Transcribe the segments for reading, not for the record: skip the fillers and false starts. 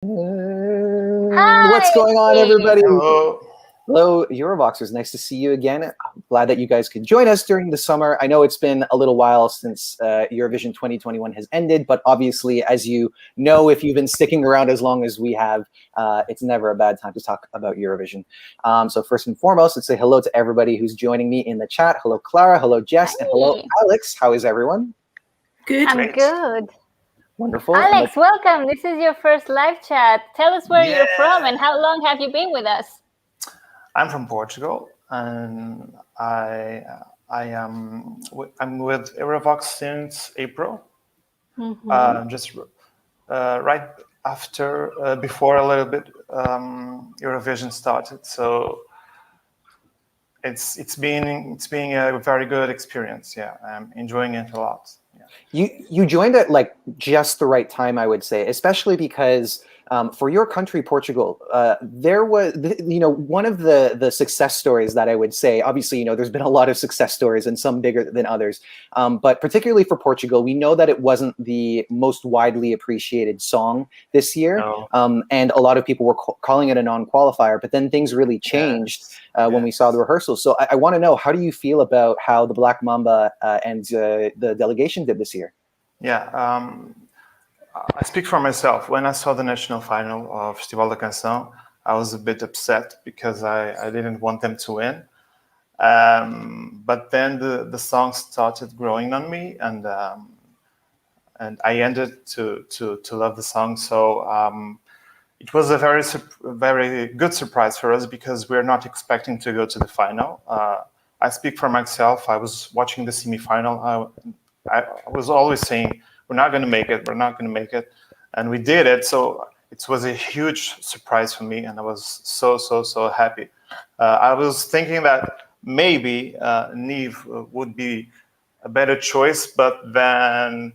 What's going on, everybody? Hello, Eurovoxxers. Nice to see you again. I'm glad that you guys could join us during the summer. I know it's been a little while since Eurovision 2021 has ended, but obviously, as you know, if you've been sticking around as long as we have, it's never a bad time to talk about Eurovision. So first and foremost, let's say hello to everybody who's joining me in the chat. Hello, Clara. Hello, Jess. Hi. And hello, Alex. How is everyone? Good. I'm good. Wonderful. Alex, welcome. This is your first live chat. Tell us where you're from and how long have you been with us? I'm from Portugal, and I'm with Eurovoxx since April. Just right after, before a little bit, Eurovision started. So it's been a very good experience. Yeah, I'm enjoying it a lot. Yeah. You joined at like just the right time, I would say, especially because for your country, Portugal, there was, one of the success stories that I would say, obviously, there's been a lot of success stories and some bigger than others, but particularly for Portugal, we know that it wasn't the most widely appreciated song this year. No. And a lot of people were calling it a non-qualifier, but then things really changed when we saw the rehearsals. So I want to know, how do you feel about how the Black Mamba and the delegation did this year? Yeah. I speak for myself. When I saw the national final of Festival da Canção, I was a bit upset because I didn't want them to win. But then the song started growing on me, and I ended to love the song. So it was a very good surprise for us because we're not expecting to go to the final. I speak for myself. I was watching the semi-final. I was always saying, we're not going to make it, we're not going to make it. And we did it. So it was a huge surprise for me. And I was so happy. I was thinking that maybe Neve would be a better choice, but then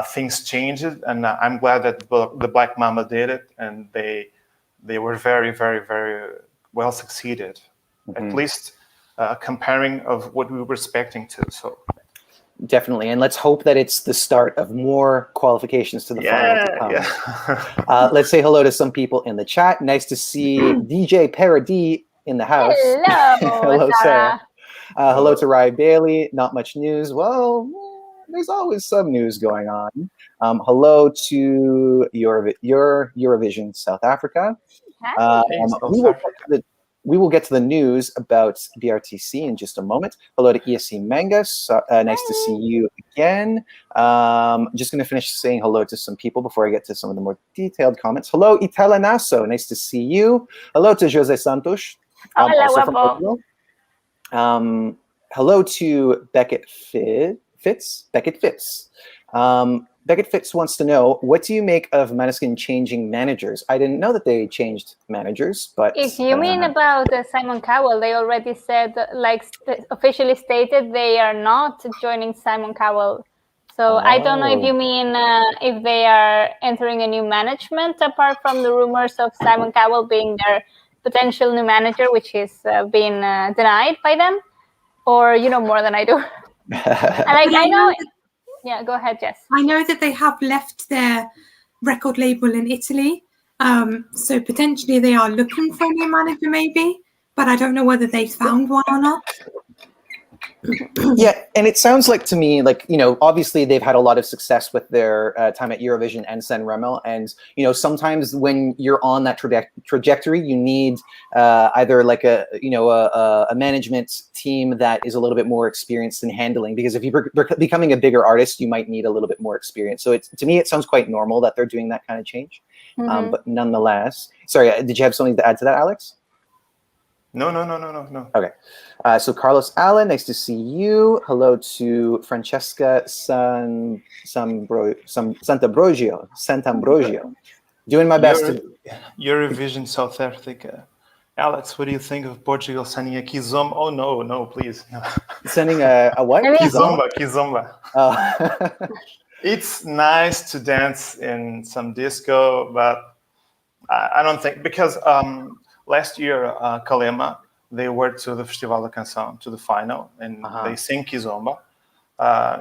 things changed. And I'm glad that the Black Mamba did it. And they were very well succeeded, at least comparing of what we were expecting to. So. Definitely, and let's hope that it's the start of more qualifications to the final to come. Yeah. Let's say hello to some people in the chat. Nice to see DJ Paradis in the house. Hello, Hello, Sarah. Hello to Rye Bailey. Not much news. Well, there's always some news going on. Hello to your Eurovision South Africa. We will get to the news about BRTC in just a moment. Hello to ESC Mangas. Nice to see you again. Just going to finish saying hello to some people before I get to some of the more detailed comments. Hello, Itala Nasso. Nice to see you. Hello to Jose Santos. Also from Portugal. Hello to Beckett Fitz. Beckett Fitz wants to know, what do you make of Måneskin changing managers? I didn't know that they changed managers, but... If you mean about Simon Cowell, they already said, officially stated, they are not joining Simon Cowell. So I don't know if you mean if they are entering a new management, apart from the rumors of Simon Cowell being their potential new manager, which is being denied by them, or you know more than I do. I know. Yeah, go ahead, Jess. I know that they have left their record label in Italy, so potentially they are looking for a new manager, maybe, but I don't know whether they've found one or not. Yeah, and it sounds like to me, obviously they've had a lot of success with their time at Eurovision and San Remo, and sometimes when you're on that trajectory, you need either like a management team that is a little bit more experienced in handling. Because if you're becoming a bigger artist, you might need a little bit more experience. So to me, it sounds quite normal that they're doing that kind of change. But nonetheless, sorry, did you have something to add to that, Alex? No. Okay. So Carlos Allen, nice to see you. Hello to Francesca Sant'Ambrogio. Doing my best. Eurovision South Africa. Alex, what do you think of Portugal sending a kizomba? Oh, no, please. Sending a what? Kizomba. Oh. It's nice to dance in some disco, but I don't think, because last year, Kalema, they were to the Festival da Canção, to the final, and they sing kizomba.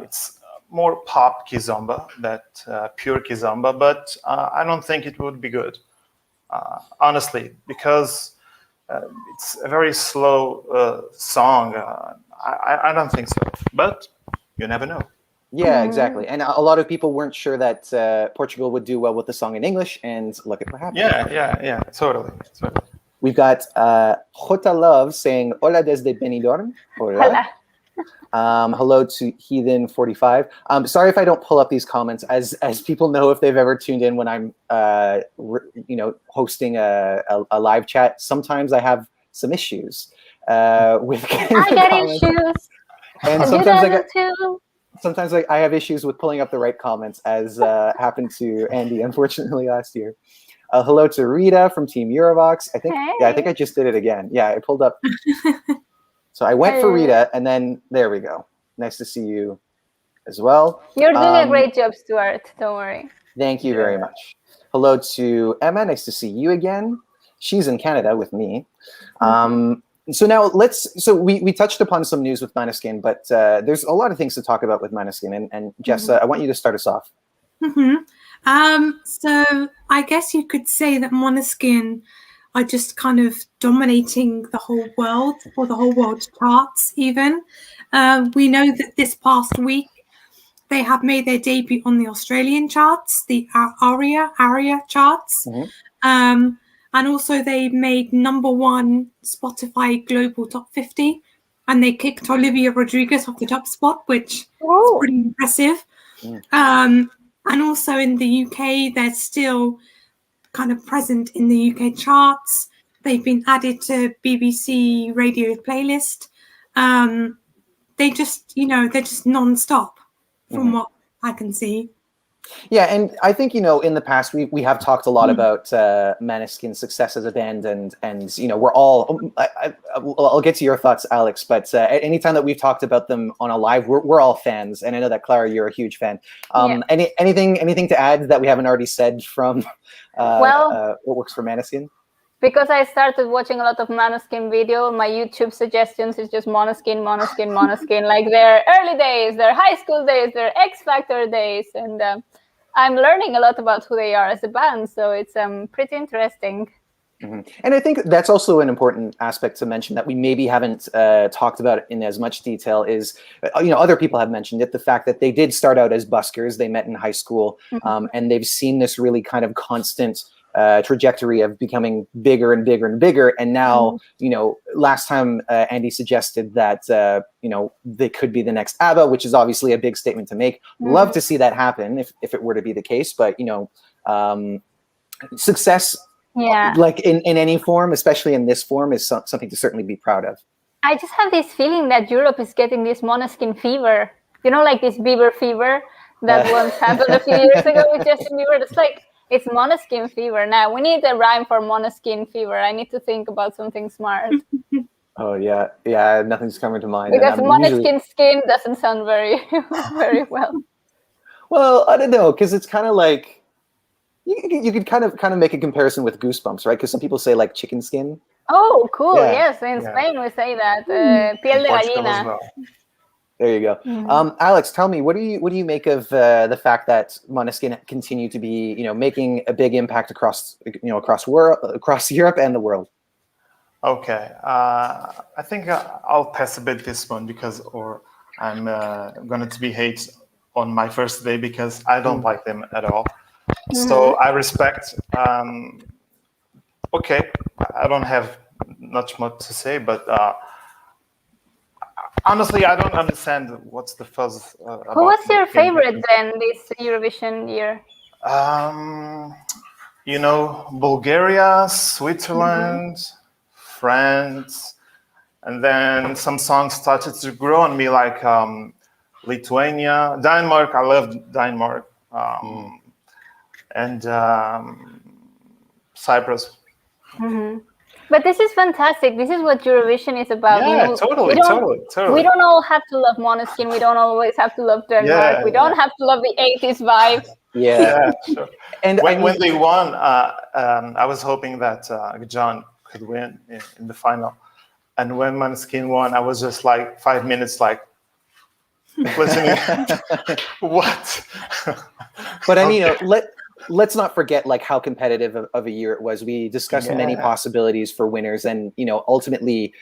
It's more pop kizomba, that pure kizomba, but I don't think it would be good. honestly, because it's a very slow song. I don't think so, but you never know. Yeah, exactly. And a lot of people weren't sure that Portugal would do well with the song in English, and look at what happened. Yeah, totally. We've got Jota Love saying, Hola desde Benidorm. Hola. Hello to Heathen45. Sorry if I don't pull up these comments, as people know if they've ever tuned in when I'm hosting a live chat. Sometimes I have some issues with I get issues. And sometimes I have issues with pulling up the right comments, as happened to Andy, unfortunately, last year. Hello to Rita from Team Eurovoxx. I think I just did it again. Yeah, I pulled up. So I went for Rita, and then there we go. Nice to see you as well. You're doing a great job, Stuart. Don't worry. Thank you very much. Hello to Emma. Nice to see you again. She's in Canada with me. So now so we touched upon some news with Måneskin, but there's a lot of things to talk about with Måneskin. And Jess, I want you to start us off. So I guess you could say that Måneskin are just kind of dominating the whole world, or the whole world charts even. We know that this past week they have made their debut on the Australian charts, the ARIA charts. And also they made #1 Spotify Global Top 50, and they kicked Olivia Rodriguez off the top spot, which is pretty impressive. And also in the UK, they're still kind of present in the UK charts. They've been added to BBC Radio playlist. They just, they're just non-stop from what I can see. Yeah, and I think, in the past we have talked a lot about Måneskin's success as a band, and we're all. I'll get to your thoughts, Alex, but anytime that we've talked about them on a live, we're all fans, and I know that Clara, you're a huge fan. Anything to add that we haven't already said from what works for Måneskin? Because I started watching a lot of Måneskin video, my YouTube suggestions is just Måneskin. Like their early days, their high school days, their X Factor days, and I'm learning a lot about who they are as a band. So it's pretty interesting. And I think that's also an important aspect to mention that we maybe haven't talked about in as much detail is, other people have mentioned it, the fact that they did start out as buskers. They met in high school, and they've seen this really kind of constant trajectory of becoming bigger and bigger and bigger. And now, last time Andy suggested that, they could be the next ABBA, which is obviously a big statement to make. Love to see that happen if it were to be the case. But, success, like in any form, especially in this form, is something to certainly be proud of. I just have this feeling that Europe is getting this Måneskin fever. Like this Bieber fever that once happened a few years ago with Justin Bieber. It's like, it's Måneskin fever now. We need a rhyme for Måneskin fever. I need to think about something smart. Oh yeah, nothing's coming to mind. Because Måneskin skin doesn't sound very, very well. Well, I don't know, because it's kind of like you could kind of make a comparison with Goosebumps, right? Because some people say like chicken skin. Oh, cool! Yeah. Yes, in Spain we say that piel de gallina. Well. There you go. Alex, tell me, what do you make of the fact that Måneskin continue to be, making a big impact across Europe and the world? Okay, I think I'll pass a bit this one or I'm going to be hate on my first day because I don't like them at all. So I respect. Okay, I don't have much more to say, but. Honestly, I don't understand what's the fuzz about. Who was your favorite then this Eurovision year? Bulgaria, Switzerland, France, and then some songs started to grow on me, like Lithuania, Denmark. I loved Denmark, and Cyprus. But this is fantastic. This is what Eurovision is about. Yeah, totally. We don't all have to love Måneskin. We don't always have to love Denmark. We don't have to love the 80s vibe. Yeah, sure. And when they won, I was hoping that John could win in the final. And when Måneskin won, I was just like 5 minutes listening. What? But I mean, let's not forget like how competitive of a year it was. We discussed many possibilities for winners, and ultimately,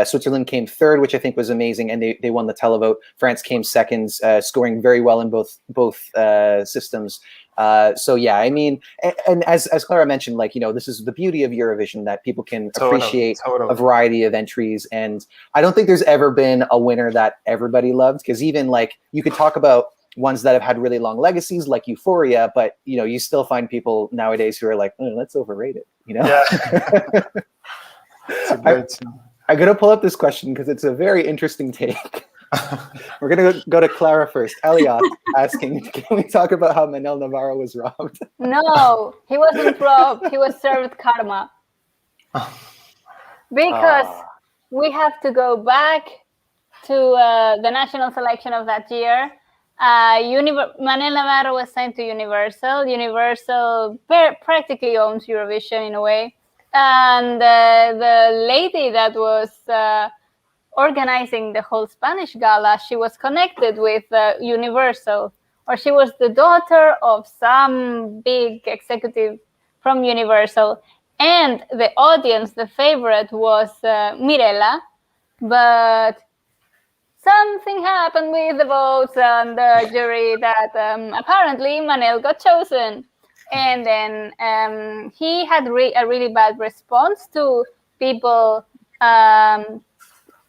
Switzerland came third, which I think was amazing, and they won the televote. France came second, scoring very well in both systems. So yeah, I mean, and as Clara mentioned, like this is the beauty of Eurovision, that people can appreciate a variety of entries, and I don't think there's ever been a winner that everybody loved, because even like you could talk about ones that have had really long legacies like Euphoria, but you still find people nowadays who are like, that's overrated. Yeah. It's a great song. I'm gonna pull up this question because it's a very interesting take. We're gonna go to Clara first. Elliot asking, can we talk about how Manel Navarro was robbed? No, he wasn't robbed. He was served karma. Because we have to go back to the national selection of that year. Manel Navarro was signed to Universal. Universal practically owns Eurovision in a way. And the lady that was organizing the whole Spanish gala, she was connected with Universal, or she was the daughter of some big executive from Universal. And the audience, the favorite, was Mirella, but something happened with the votes and the jury that apparently Manel got chosen. And then he had a really bad response to people,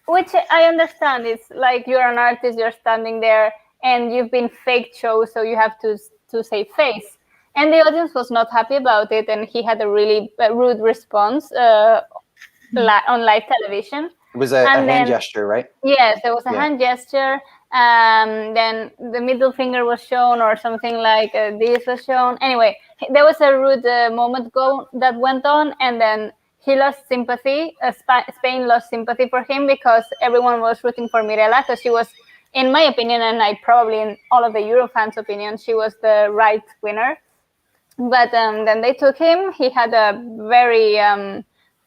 which I understand. It's like you're an artist, you're standing there, and you've been fake chose, so you have to save face. And the audience was not happy about it, and he had a really rude response on live television. It was a hand gesture, right? Yes, there was a hand gesture. Then the middle finger was shown, or something like this was shown. Anyway, there was a rude moment that went on, and then he lost sympathy. Spain lost sympathy for him because everyone was rooting for Mirella, because she was, in my opinion, and I probably in all of the Eurofans' opinion, she was the right winner. But then they took him. He had a very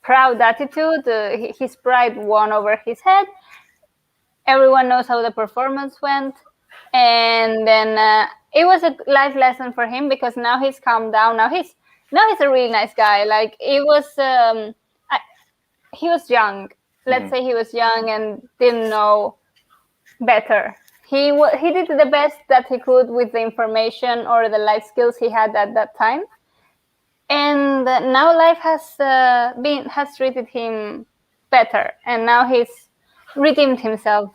proud attitude. His pride won over his head. Everyone knows how the performance went. And then it was a life lesson for him, because now he's calmed down. Now he's a really nice guy. Like, he was young. Let's say he was young and didn't know better. He did the best that he could with the information or the life skills he had at that time. And now life has treated him better, and now he's redeemed himself.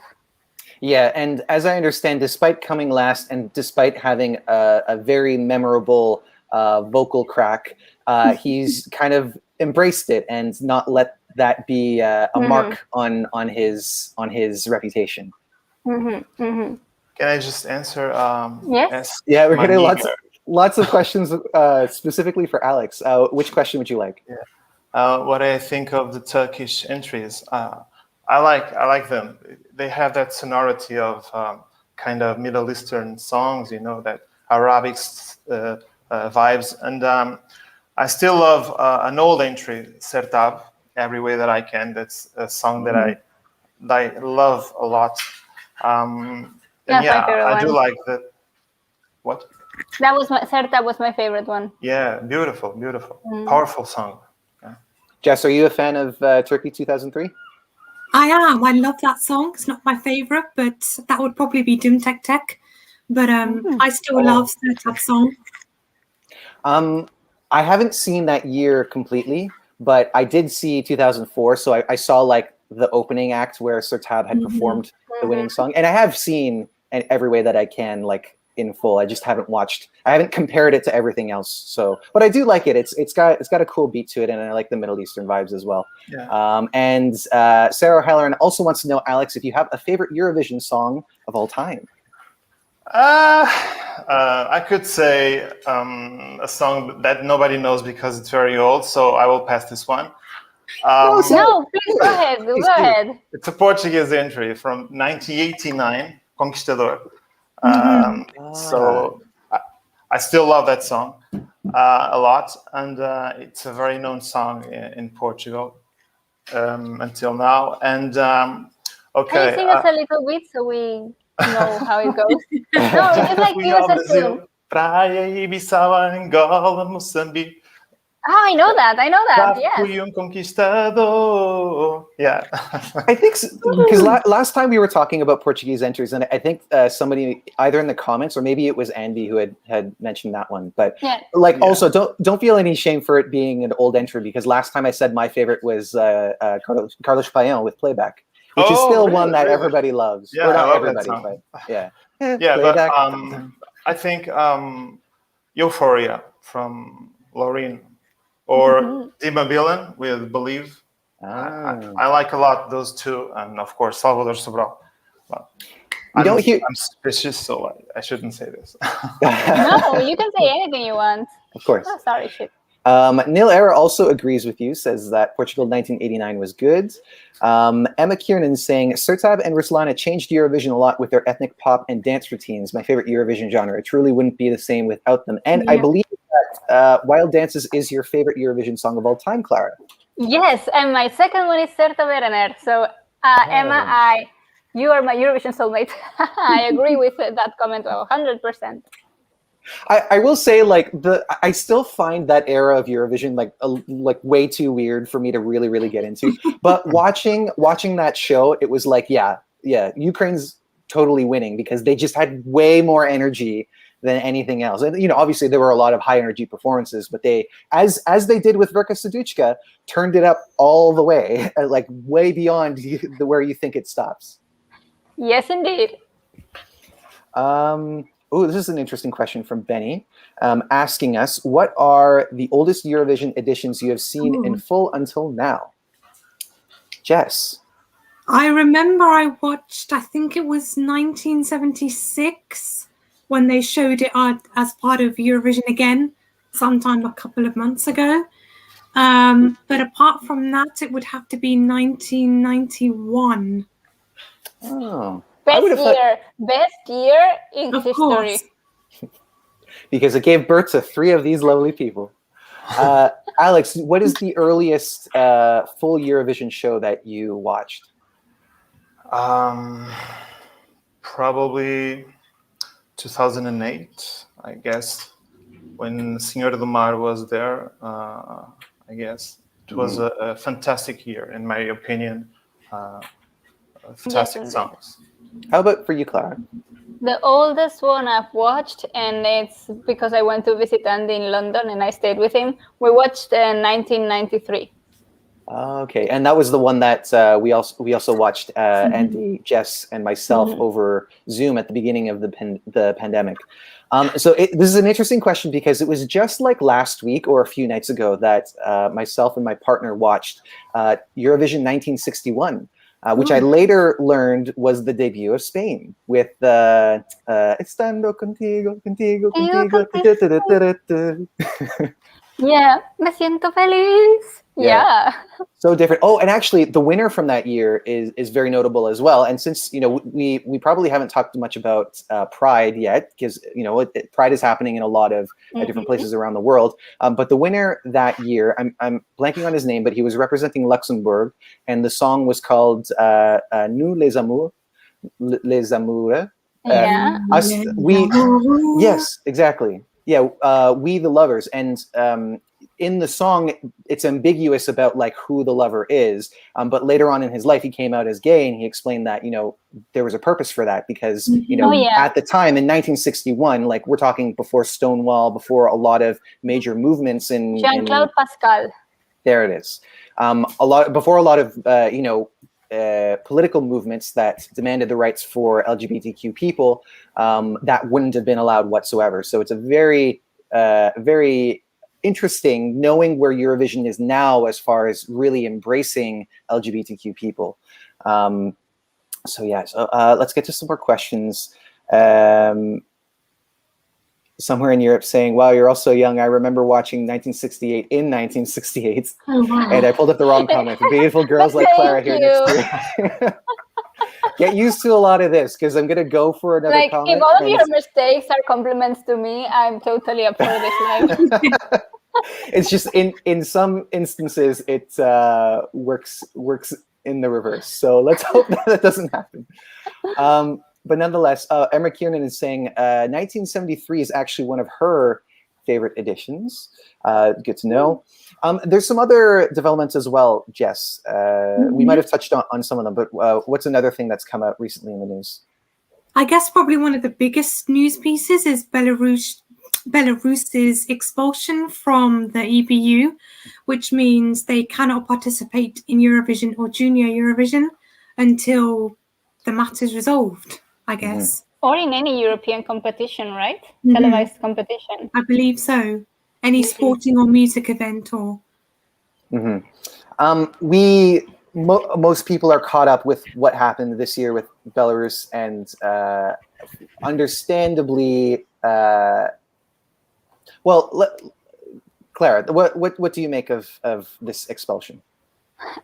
Yeah, and as I understand, despite coming last and despite having a very memorable vocal crack, he's kind of embraced it and not let that be a mark on his reputation. Can I just answer? Yes. Yeah, we're getting lots of questions specifically for Alex. Which question would you like? What I think of the Turkish entries. I like them. They have that sonority of kind of Middle Eastern songs, that Arabic vibes. And I still love an old entry, Sertab, Every Way That I Can. That's a song that I love a lot. And I do like that. What? Sertab was my favorite one. Yeah, beautiful. Powerful song. Yeah. Jess, are you a fan of Turkey 2003? I am. I love that song. It's not my favorite, but that would probably be Doom Tek Tek. But I still love that song. I haven't seen that year completely, but I did see 2004. So I saw like the opening act where Sertab had performed the winning song, and I have seen Every Way That I Can like in full. I just haven't watched. I haven't compared it to everything else. So, but I do like it. It's got a cool beat to it, and I like the Middle Eastern vibes as well. Yeah. And Sarah Halloran also wants to know, Alex, if you have a favorite Eurovision song of all time. I could say a song that nobody knows because it's very old, so I will pass this one. No, please go ahead. Go ahead. It's a Portuguese entry from 1989, Conquistador. So I still love that song a lot, and it's a very known song in Portugal until now. And okay, can you sing us a little bit so we know how it goes? No, just like give us a tune. Praia, Ibiza, Angola, Moçambique. Oh, I know that. Yes. Fui conquistador. Yeah. I think because last time we were talking about Portuguese entries, and I think somebody either in the comments or maybe it was Andy who had mentioned that one. But also don't feel any shame for it being an old entry, because last time I said my favorite was Carlos Payan with Playback, which is still one that everybody loves. Yeah, or not I love everybody, that song. but yeah. Playback. But I think Euphoria from Loreen. Or Dima Bilan with Believe. I like a lot those two, and of course Salvador Sobral. But I'm suspicious, so I shouldn't say this. No, you can say anything you want. Of course. Oh, sorry, shit. Neil Era also agrees with you, says that Portugal 1989 was good. Emma Kiernan saying, Sertab and Ruslana changed Eurovision a lot with their ethnic pop and dance routines. My favorite Eurovision genre. It truly wouldn't be the same without them. And I believe that Wild Dances is your favorite Eurovision song of all time, Clara. Yes, and my second one is Certa Berener. So, Emma, you are my Eurovision soulmate. I agree with that comment 100%. I will say, like, I still find that era of Eurovision like way too weird for me to really get into. But watching that show, it was like, yeah, Ukraine's totally winning because they just had way more energy than anything else. And obviously there were a lot of high energy performances, but they, as they did with Verka Serduchka, turned it up all the way, like way beyond where you think it stops. Yes, indeed. Oh, this is an interesting question from Benny, asking us, what are the oldest Eurovision editions you have seen in full until now? Jess. I remember I watched, I think it was 1976, when they showed it as part of Eurovision again, sometime a couple of months ago. But apart from that, it would have to be 1991. Oh. Best year in history. Course. Because it gave birth to 3 of these lovely people. Alex, what is the earliest full Eurovision show that you watched? Probably 2008, I guess, when Senhor do Mar was there. I guess it was a fantastic year, in my opinion. Fantastic songs. How about for you, Clara? The oldest one I've watched, and it's because I went to visit Andy in London and I stayed with him. We watched 1993. Okay, and that was the one that we also watched Andy, Jess, and myself over Zoom at the beginning of the pandemic. So this is an interesting question because it was just like last week or a few nights ago that myself and my partner watched Eurovision 1961. Which I later learned was the debut of Spain with Estando contigo, contigo, contigo. Yeah, me siento feliz. Yeah. So different. Oh, and actually the winner from that year is very notable as well. And since, we probably haven't talked much about Pride yet, because, Pride is happening in a lot of different places around the world. But the winner that year, I'm blanking on his name, but he was representing Luxembourg, and the song was called Nous les amours, les amoureux. Yes, exactly. Yeah, we the lovers. And in the song, it's ambiguous about like who the lover is. But later on in his life, he came out as gay, and he explained that, there was a purpose for that because, at the time in 1961, like we're talking before Stonewall, before a lot of major movements in Jean-Claude Pascal. There it is. Before a lot of, political movements that demanded the rights for LGBTQ people, that wouldn't have been allowed whatsoever. So it's a very, very interesting knowing where Eurovision is now as far as really embracing LGBTQ people. So let's get to some more questions. Somewhere in Europe saying, wow, you're all so young. I remember watching 1968 in 1968. Oh, wow. And I pulled up the wrong comment. Beautiful girls like Clara here next year. Get used to a lot of this because I'm going to go for another comment. If all of your mistakes are compliments to me, I'm totally up for this life. It's just in some instances, it works in the reverse. So let's hope that doesn't happen. but nonetheless, Emma Kiernan is saying 1973 is actually one of her favorite editions. Good to know. There's some other developments as well, Jess. We might have touched on some of them, but what's another thing that's come out recently in the news? I guess probably one of the biggest news pieces is Belarus's expulsion from the EBU, which means they cannot participate in Eurovision or Junior Eurovision until the matter's resolved, I guess. Or in any European competition, right? Televised competition. I believe so. Any sporting or music event or... Most people are caught up with what happened this year with Belarus, and understandably, Clara, what do you make of this expulsion?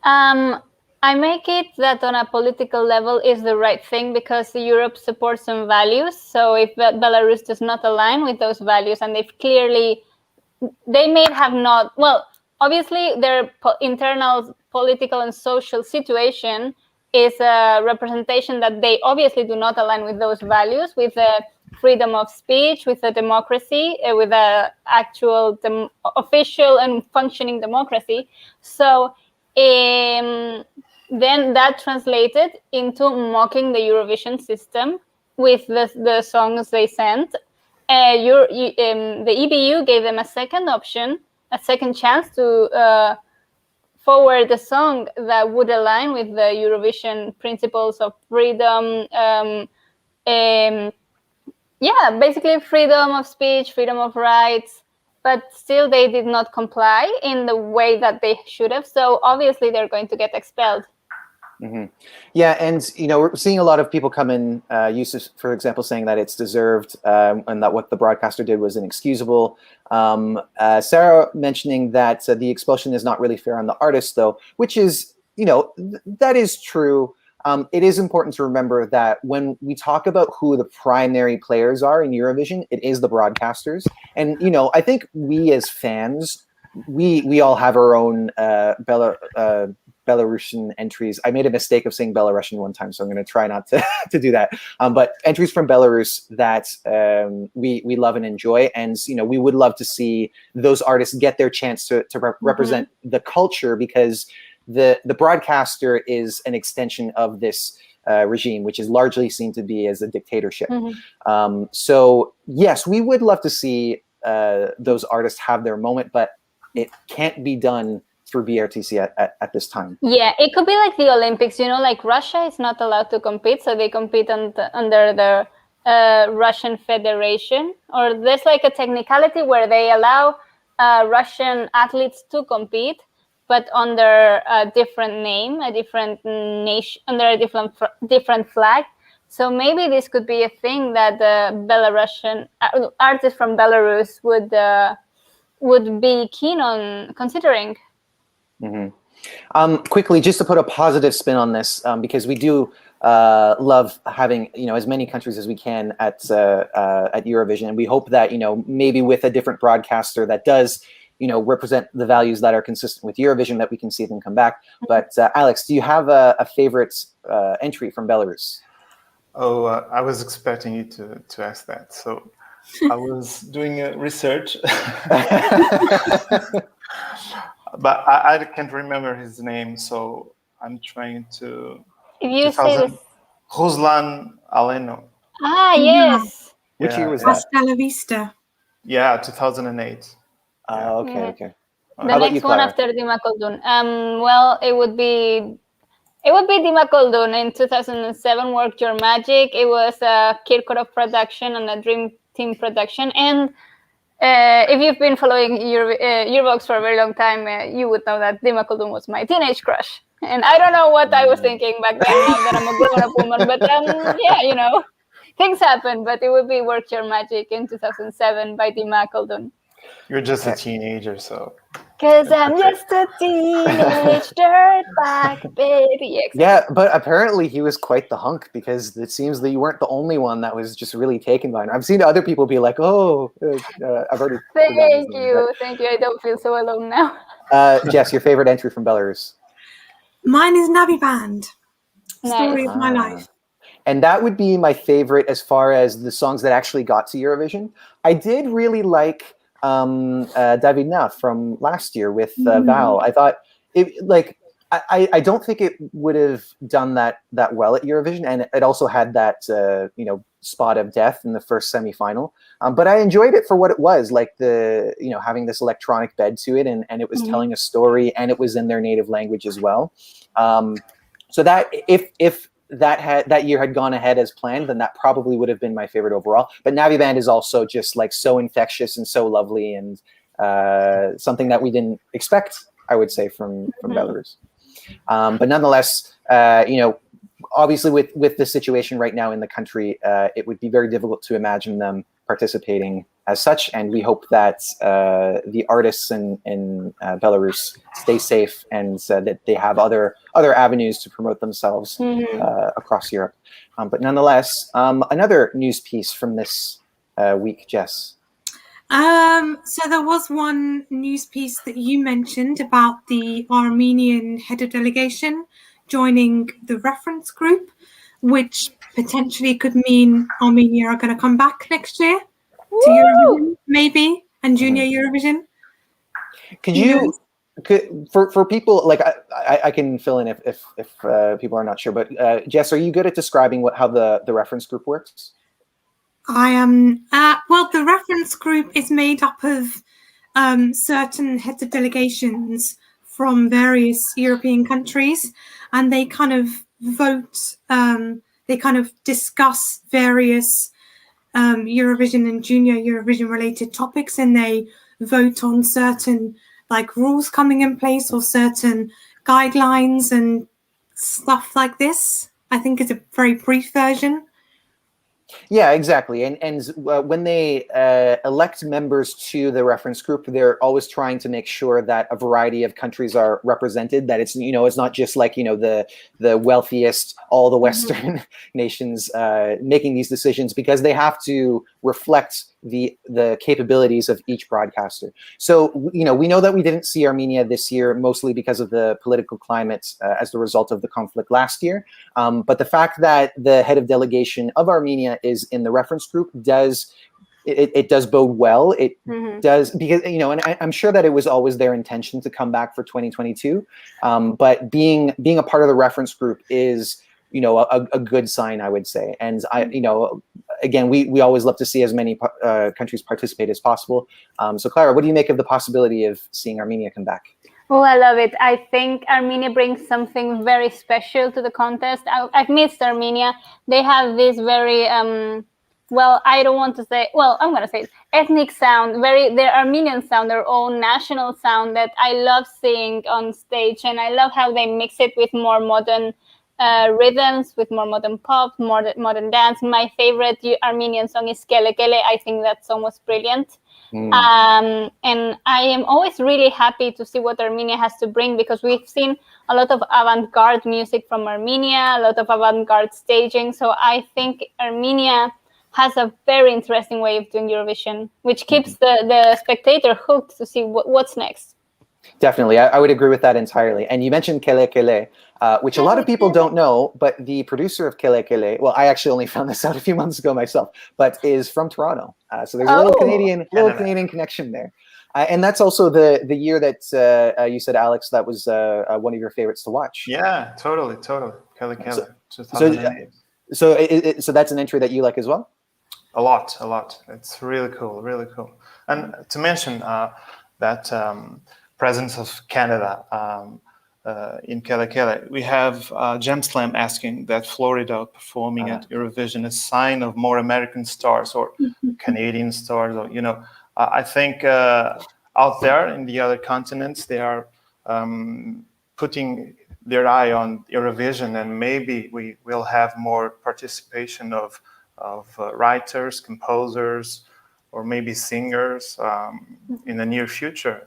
I make it that on a political level is the right thing, because Europe supports some values. So if Belarus does not align with those values, and they may have not, well, obviously their internal political and social situation is a representation that they obviously do not align with those values, with the freedom of speech, with the democracy, with the actual official and functioning democracy. So then that translated into mocking the Eurovision system with the songs they sent. The EBU gave them a second option, a second chance to forward a song that would align with the Eurovision principles of freedom, basically freedom of speech, freedom of rights, but still they did not comply in the way that they should have. So obviously they're going to get expelled. Yeah, and we're seeing a lot of people come in, Yusuf, for example, saying that it's deserved, and that what the broadcaster did was inexcusable. Sarah mentioning that the expulsion is not really fair on the artist, though, which is, that is true. It is important to remember that when we talk about who the primary players are in Eurovision, it is the broadcasters. And, I think we as fans, we all have our own Belarusian entries. I made a mistake of saying Belarusian one time, so I'm going to try not to do that. But entries from Belarus that we love and enjoy, and we would love to see those artists get their chance to represent the culture, because the broadcaster is an extension of this regime, which is largely seen to be as a dictatorship. So yes, we would love to see those artists have their moment, but it can't be done through BRTC at this time. Yeah, it could be like the Olympics, like Russia is not allowed to compete, so they compete under the Russian Federation, or there's like a technicality where they allow Russian athletes to compete, but under a different name, a different nation, under a different flag. So maybe this could be a thing that the Belarusian artists from Belarus would be keen on considering. Quickly, just to put a positive spin on this, because we do love having as many countries as we can at Eurovision, and we hope that maybe with a different broadcaster that does represent the values that are consistent with Eurovision, that we can see them come back. But Alex, do you have a favorite entry from Belarus? Oh, I was expecting you to ask that. So I was doing research. But I can't remember his name, so I'm trying to... If you say this... Ruslan Aleno. Ah, yes. Which year was that? Hasta la vista. Yeah, 2008. Okay. The next one after Dima Koldun. Well, it would be Dima Koldun in 2007, Work Your Magic. It was a Kirkorov production and a Dream Team production. And if you've been following Eurovoxx for a very long time, you would know that Dima Koldun was my teenage crush. And I don't know what I was thinking back then, now that I'm a grown-up woman. But things happen. But it would be Work Your Magic in 2007 by Dima Koldun. You're just a teenager, so... Because I'm just a teenage dirtbag baby. Exactly. Yeah, but apparently he was quite the hunk, because it seems that you weren't the only one that was just really taken by him. I've seen other people be like, "Oh, I've already." Thank you. I don't feel so alone now. Jess, your favorite entry from Belarus? Mine is Navi Band. Story of my life. And that would be my favorite as far as the songs that actually got to Eurovision. I did really like David Na from last year with Val. I thought I don't think it would have done that well at Eurovision, and it also had that spot of death in the first semifinal. But I enjoyed it for what it was, like having this electronic bed to it, and it was telling a story, and it was in their native language as well. So that if that year had gone ahead as planned, then that probably would have been my favorite overall. But Navi Band is also just like so infectious and so lovely, and something that we didn't expect, I would say, from Belarus. But nonetheless, obviously with the situation right now in the country, it would be very difficult to imagine them participating as such. And we hope that the artists in Belarus stay safe, and that they have other avenues to promote themselves across Europe. But nonetheless, another news piece from this week, Jess. So there was one news piece that you mentioned about the Armenian head of delegation joining the reference group, which potentially could mean Armenia are going to come back next year to Eurovision, maybe, and Junior Eurovision. Could you, for people, like I can fill in if people are not sure, but Jess, are you good at describing how the reference group works? I am. Well, the reference group is made up of certain heads of delegations from various European countries, and they kind of vote. They kind of discuss various Eurovision and Junior Eurovision related topics, and they vote on certain like rules coming in place or certain guidelines and stuff like this. I think it's a very brief version. Yeah, exactly. And when they elect members to the reference group, they're always trying to make sure that a variety of countries are represented, that it's, it's not just like, the wealthiest, all the Western nations making these decisions, because they have to reflect the capabilities of each broadcaster. So, we know that we didn't see Armenia this year, mostly because of the political climate as the result of the conflict last year. But the fact that the head of delegation of Armenia is in the reference group does bode well. It does, because, and I'm sure that it was always their intention to come back for 2022. But being a part of the reference group is, a good sign, I would say. And again, we always love to see as many countries participate as possible. So Clara, what do you make of the possibility of seeing Armenia come back? Oh, I love it. I think Armenia brings something very special to the contest. I've missed Armenia. They have this very, well, I don't want to say, well, I'm going to say it, ethnic sound, their Armenian sound, their own national sound that I love seeing on stage. And I love how they mix it with more modern rhythms, with more modern pop, modern dance. My favorite Armenian song is Kele Kele. I think that song was brilliant. And I am always really happy to see what Armenia has to bring, because we've seen a lot of avant-garde music from Armenia, a lot of avant-garde staging. So I think Armenia has a very interesting way of doing Eurovision, which keeps the spectator hooked to see what's next. Definitely, I would agree with that entirely. And you mentioned Kele Kele, which a lot of people don't know, but the producer of Kele Kele, well, I actually only found this out a few months ago myself, but is from Toronto. So there's a little Canadian connection there. And that's also the year that you said, Alex, that was one of your favorites to watch. Yeah, totally. Kele Kele, 2008. So that's an entry that you like as well? A lot. It's really cool. And to mention that presence of Canada in Kele Kele, we have Gem Slam asking that Florida performing at Eurovision is a sign of more American stars or Canadian stars, or I think out there in the other continents they are putting their eye on Eurovision, and maybe we will have more participation of writers, composers, or maybe singers in the near future.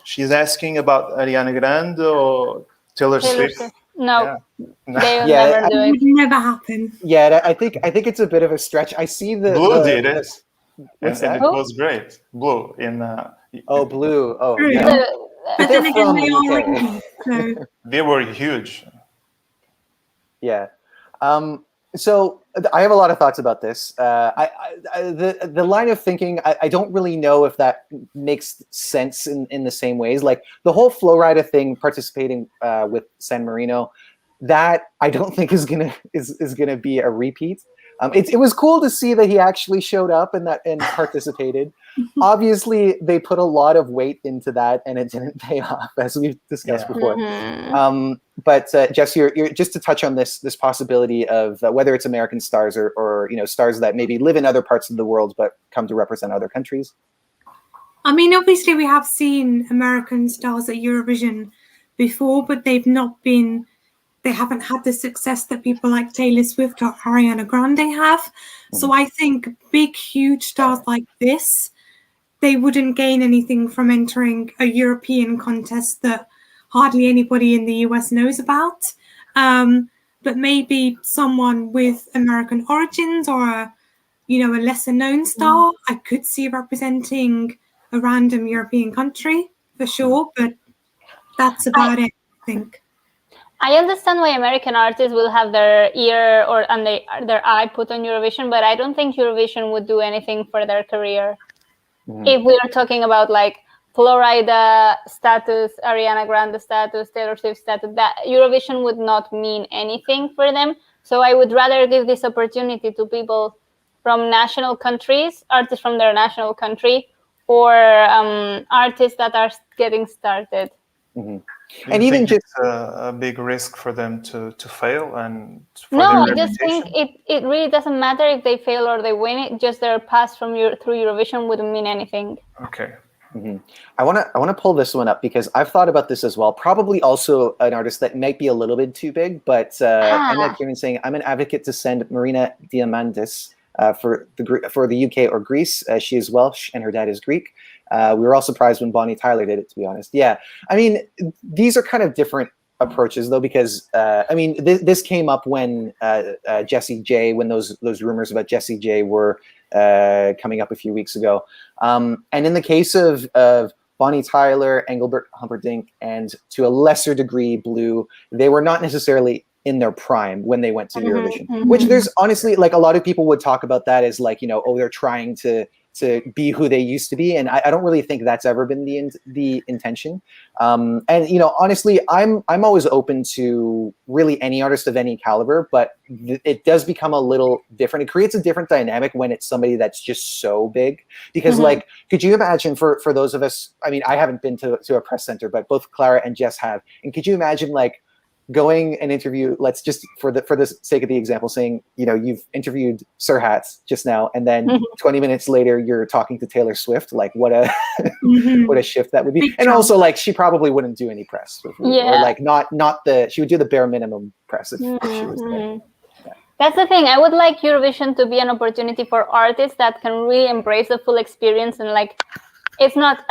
She's asking about Ariana Grande or Taylor Swift. No, Yeah. they will never do it. It would never happen. Yeah, I think it's a bit of a stretch. I see Blue did it. What's and that? it was great. Blue in. Blue. Oh, True. yeah. But They're then again, from they the are UK. English, so They were huge. Yeah. So I have a lot of thoughts about this. The line of thinking, I don't really know if that makes sense in the same ways. Like the whole Flow Rider thing, participating with San Marino, that I don't think is gonna be a repeat. It was cool to see that he actually showed up and participated. Obviously, they put a lot of weight into that, and it didn't pay off, as we've discussed before. But Jess, you're just to touch on this possibility of whether it's American stars or stars that maybe live in other parts of the world but come to represent other countries. I mean, obviously, we have seen American stars at Eurovision before, but they haven't had the success that people like Taylor Swift or Ariana Grande have. So I think big, huge stars like this, they wouldn't gain anything from entering a European contest that hardly anybody in the US knows about. But maybe someone with American origins or a lesser known star, I could see representing a random European country for sure, but that's about it, I think. I understand why American artists will have their ear and their eye put on Eurovision, but I don't think Eurovision would do anything for their career. If we are talking about like Florida status, Ariana Grande status, Taylor Swift status, that Eurovision would not mean anything for them. So I would rather give this opportunity to people from national countries, artists from their national country, or artists that are getting started. And even just a big risk for them to fail and for no, their I just think it really doesn't matter if they fail or they win it. Just their pass through Eurovision wouldn't mean anything. Okay. I want to pull this one up because I've thought about this as well. Probably also an artist that might be a little bit too big, but Emma Kieran saying, I'm an advocate to send Marina Diamandis for the UK or Greece. She is Welsh and her dad is Greek. We were all surprised when Bonnie Tyler did it, to be honest. Yeah, I mean, these are kind of different approaches though, because I mean, this came up when Jessie J, when those rumors about Jessie J were coming up a few weeks ago. And in the case of Bonnie Tyler, Engelbert Humperdinck, and to a lesser degree Blue, they were not necessarily in their prime when they went to Eurovision, which there's honestly like a lot of people would talk about that as like, oh, they're trying to be who they used to be. And I don't really think that's ever been the intention. And, honestly, I'm always open to really any artist of any caliber, but it does become a little different. It creates a different dynamic when it's somebody that's just so big, because like, could you imagine for those of us, I mean, I haven't been to a press center, but both Clara and Jess have. And could you imagine like going and interview, let's just for the sake of the example, saying, you've interviewed Sir Hats just now, and then 20 minutes later you're talking to Taylor Swift, like what a what a shift that would be. And also like she probably wouldn't do any press or like she would do the bare minimum press if she was there. That's the thing. I would like Eurovision to be an opportunity for artists that can really embrace the full experience, and like it's not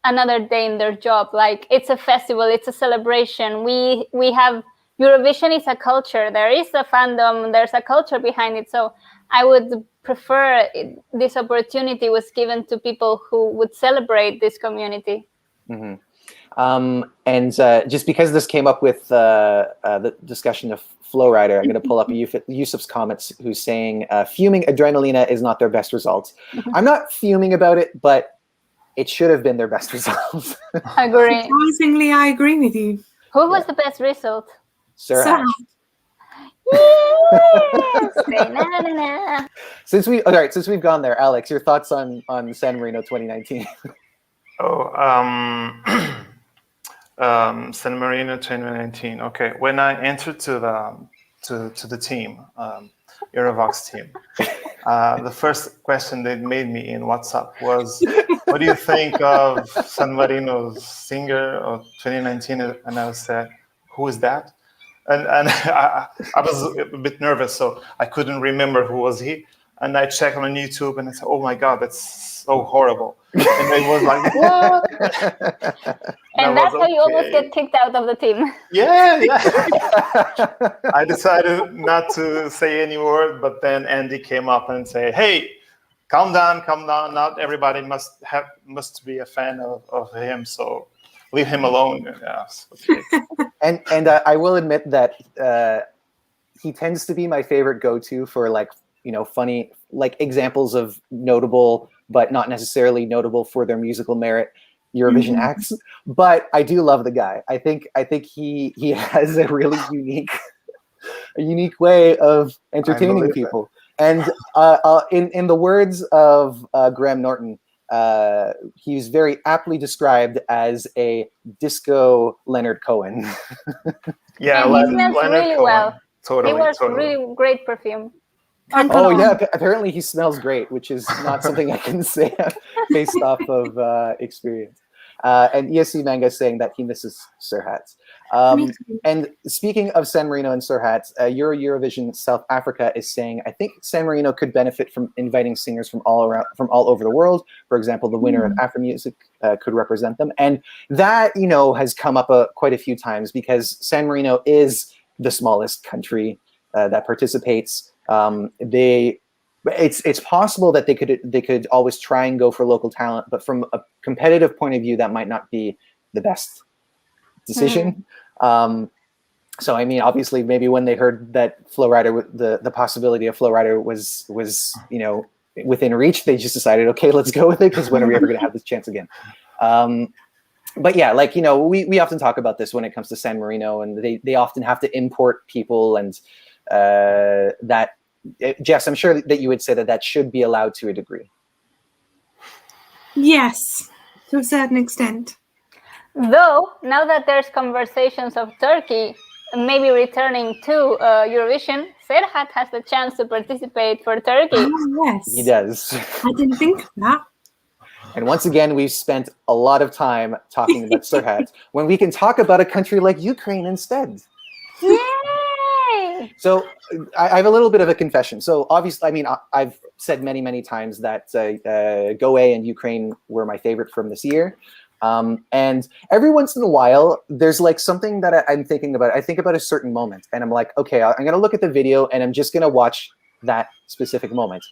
another day in their job. Like it's a festival, it's a celebration. We have Eurovision is a culture. There is a fandom, there's a culture behind it. So I would prefer this opportunity was given to people who would celebrate this community. And just because this came up with the discussion of Flowrider, I'm going to pull up Yusuf's comments, who's saying fuming Adrenalina is not their best result. I'm not fuming about it, but it should have been their best result. Agree. Surprisingly, I agree with you. Who was the best result? Sir Hatch. Yes! Since we've gone there, Alex, your thoughts on San Marino 2019? San Marino 2019. Okay, when I entered to the team, Eurovoxx team, the first question they made me in WhatsApp was, "What do you think of San Marino's singer of 2019?" And I said, "Who is that?" And I was a bit nervous, so I couldn't remember who was he. And I checked on YouTube, and I said, "Oh my God, that's so horrible!" And they was like, "What?" And that's how you almost get kicked out of the team. Yeah. I decided not to say any word, but then Andy came up and said, "Hey, calm down. Not everybody must be a fan of him, so leave him alone." Yes, okay. And I will admit that he tends to be my favorite go-to for like, you know, funny like examples of notable but not necessarily notable for their musical merit Eurovision acts. But I do love the guy. I think he has a really unique way of entertaining people. And in the words of Graham Norton, he's very aptly described as a disco Leonard Cohen. Yeah, and he smells really Cohen. well. Totally, he wears totally. really great perfume. Oh yeah, apparently he smells great, which is not something I can say based off of experience. And ESC Manga is saying that he misses Serhat. And speaking of San Marino and Serhat, Eurovision South Africa is saying, I think San Marino could benefit from inviting singers from all over the world. For example, the winner of Afro Music could represent them, and that, you know, has come up quite a few times because San Marino is the smallest country that participates. It's possible that they could always try and go for local talent, but from a competitive point of view, that might not be the best decision. So I mean, obviously, maybe when they heard that Flowrider, the possibility of Flowrider was you know, within reach, they just decided, okay, let's go with it, because when are we ever going to have this chance again? But yeah, like, you know, we often talk about this when it comes to San Marino, and they often have to import people, and that, Jess, I'm sure that you would say that should be allowed to a degree. Yes, to a certain extent. Though, now that there's conversations of Turkey maybe returning to Eurovision, Serhat has the chance to participate for Turkey. Oh, yes. He does. I didn't think of that. And once again, we've spent a lot of time talking about Serhat when we can talk about a country like Ukraine instead. Yay! So I have a little bit of a confession. So obviously, I mean, I've said many times that Go A and Ukraine were my favorite from this year. And every once in a while, there's like something that I'm thinking about. I think about a certain moment, and I'm like, okay, I'm going to look at the video, and I'm just going to watch that specific moment.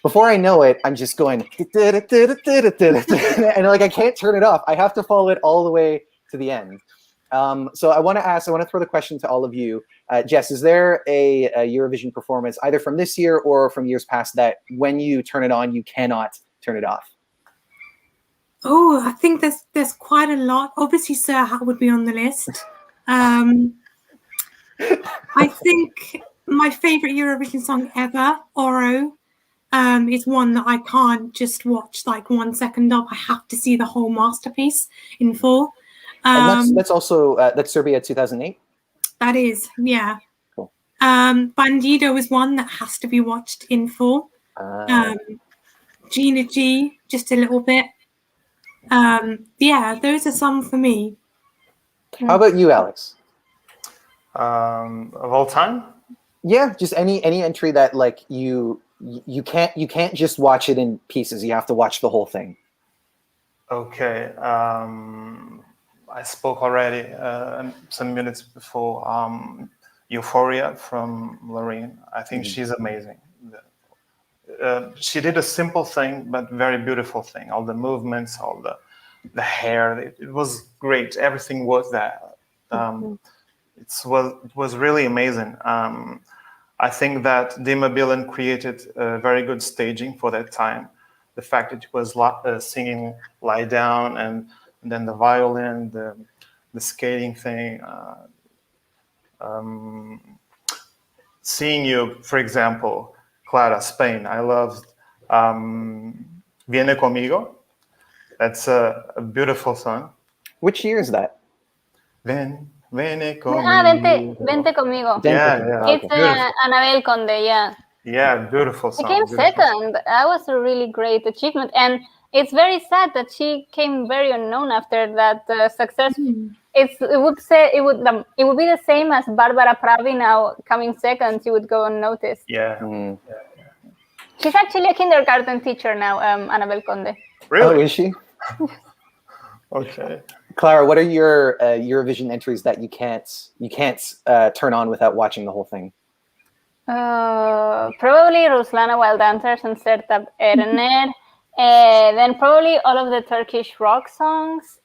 Before I know it, I'm just going, and like I can't turn it off. I have to follow it all the way to the end. So I want to throw the question to all of you. Jess, is there a Eurovision performance either from this year or from years past that when you turn it on, you cannot turn it off? Oh, I think there's quite a lot. Obviously, Serhat would be on the list. I think my favorite Eurovision song ever, Oro, is one that I can't just watch like 1 second of. I have to see the whole masterpiece in full. And that's also that's Serbia 2008. That is, yeah. Cool. Bandido is one that has to be watched in full. Gina G, just a little bit. Yeah, those are some for me. How about you, Alex? Of all time? Yeah, just any entry that like you can't just watch it in pieces. You have to watch the whole thing. Okay. I spoke already some minutes before. Euphoria from Loreen. I think she's amazing. She did a simple thing, but very beautiful thing. All the movements, all the hair, it was great. Everything was there. It was really amazing. I think that Dima Bilan created a very good staging for that time. The fact that it was singing Lie Down, and then the violin, the skating thing. Seeing You, for example, Clara, Spain. I loved Viene Conmigo. That's a beautiful song. Which year is that? Vente conmigo. Vente conmigo. Yeah. It's Anabel Conde, yeah. Yeah, beautiful song. She came second. That was a really great achievement, and it's very sad that she came very unknown after that success. It would be the same as Barbara Pravi now coming second. She would go unnoticed. Yeah. She's actually a kindergarten teacher now, Anabel Conde. Really? Oh, is she? Okay. Clara, what are your Eurovision entries that you can't turn on without watching the whole thing? Probably Ruslana Wild Dancers and Sertab Erener. Then probably all of the Turkish rock songs.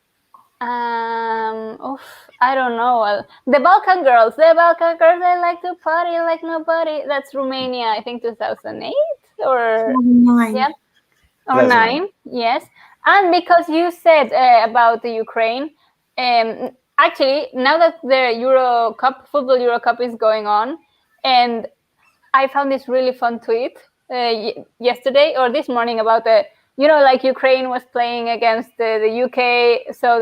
I don't know. The Balkan girls, they like to party like nobody. That's Romania, I think 2008 or 9. yeah, or 9. Yes, and because you said about the Ukraine, actually now that the football Euro Cup is going on, and I found this really fun tweet yesterday or this morning about like Ukraine was playing against the UK, so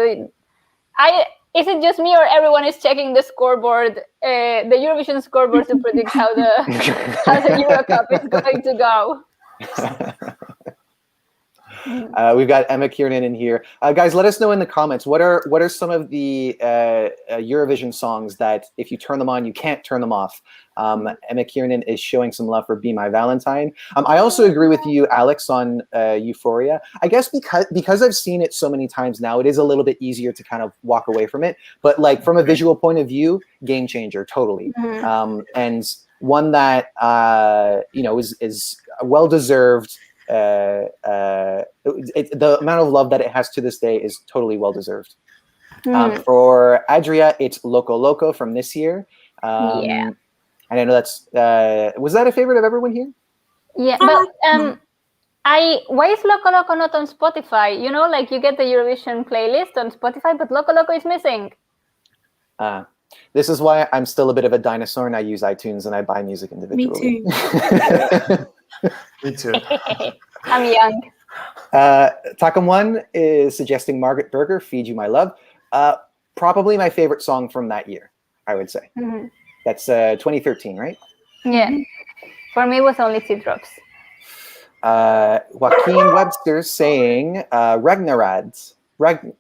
is it just me or everyone is checking the scoreboard, the Eurovision scoreboard, to predict how the Euro Cup is going to go? We've got Emma Kiernan in here. Guys, let us know in the comments, what are some of the Eurovision songs that if you turn them on, you can't turn them off? Emma Kiernan is showing some love for Be My Valentine. I also agree with you, Alex, on Euphoria. I guess because I've seen it so many times now, it is a little bit easier to kind of walk away from it. But like from a visual point of view, game changer, totally. And one that is well-deserved. The amount of love that it has to this day is totally well deserved. For Adria, it's Loco Loco from this year. And I know that's was that a favorite of everyone here? Yeah, but why is Loco Loco not on Spotify? You know, like you get the Eurovision playlist on Spotify, but Loco Loco is missing. This is why I'm still a bit of a dinosaur and I use iTunes and I buy music individually. Me too. Me too. I'm young. Takam One is suggesting Margaret Berger, Feed You My Love. Probably my favorite song from that year, I would say. That's 2013, right? Yeah. For me, it was only Teardrops. Joaquin Webster saying Ragnarad. Ragnarad.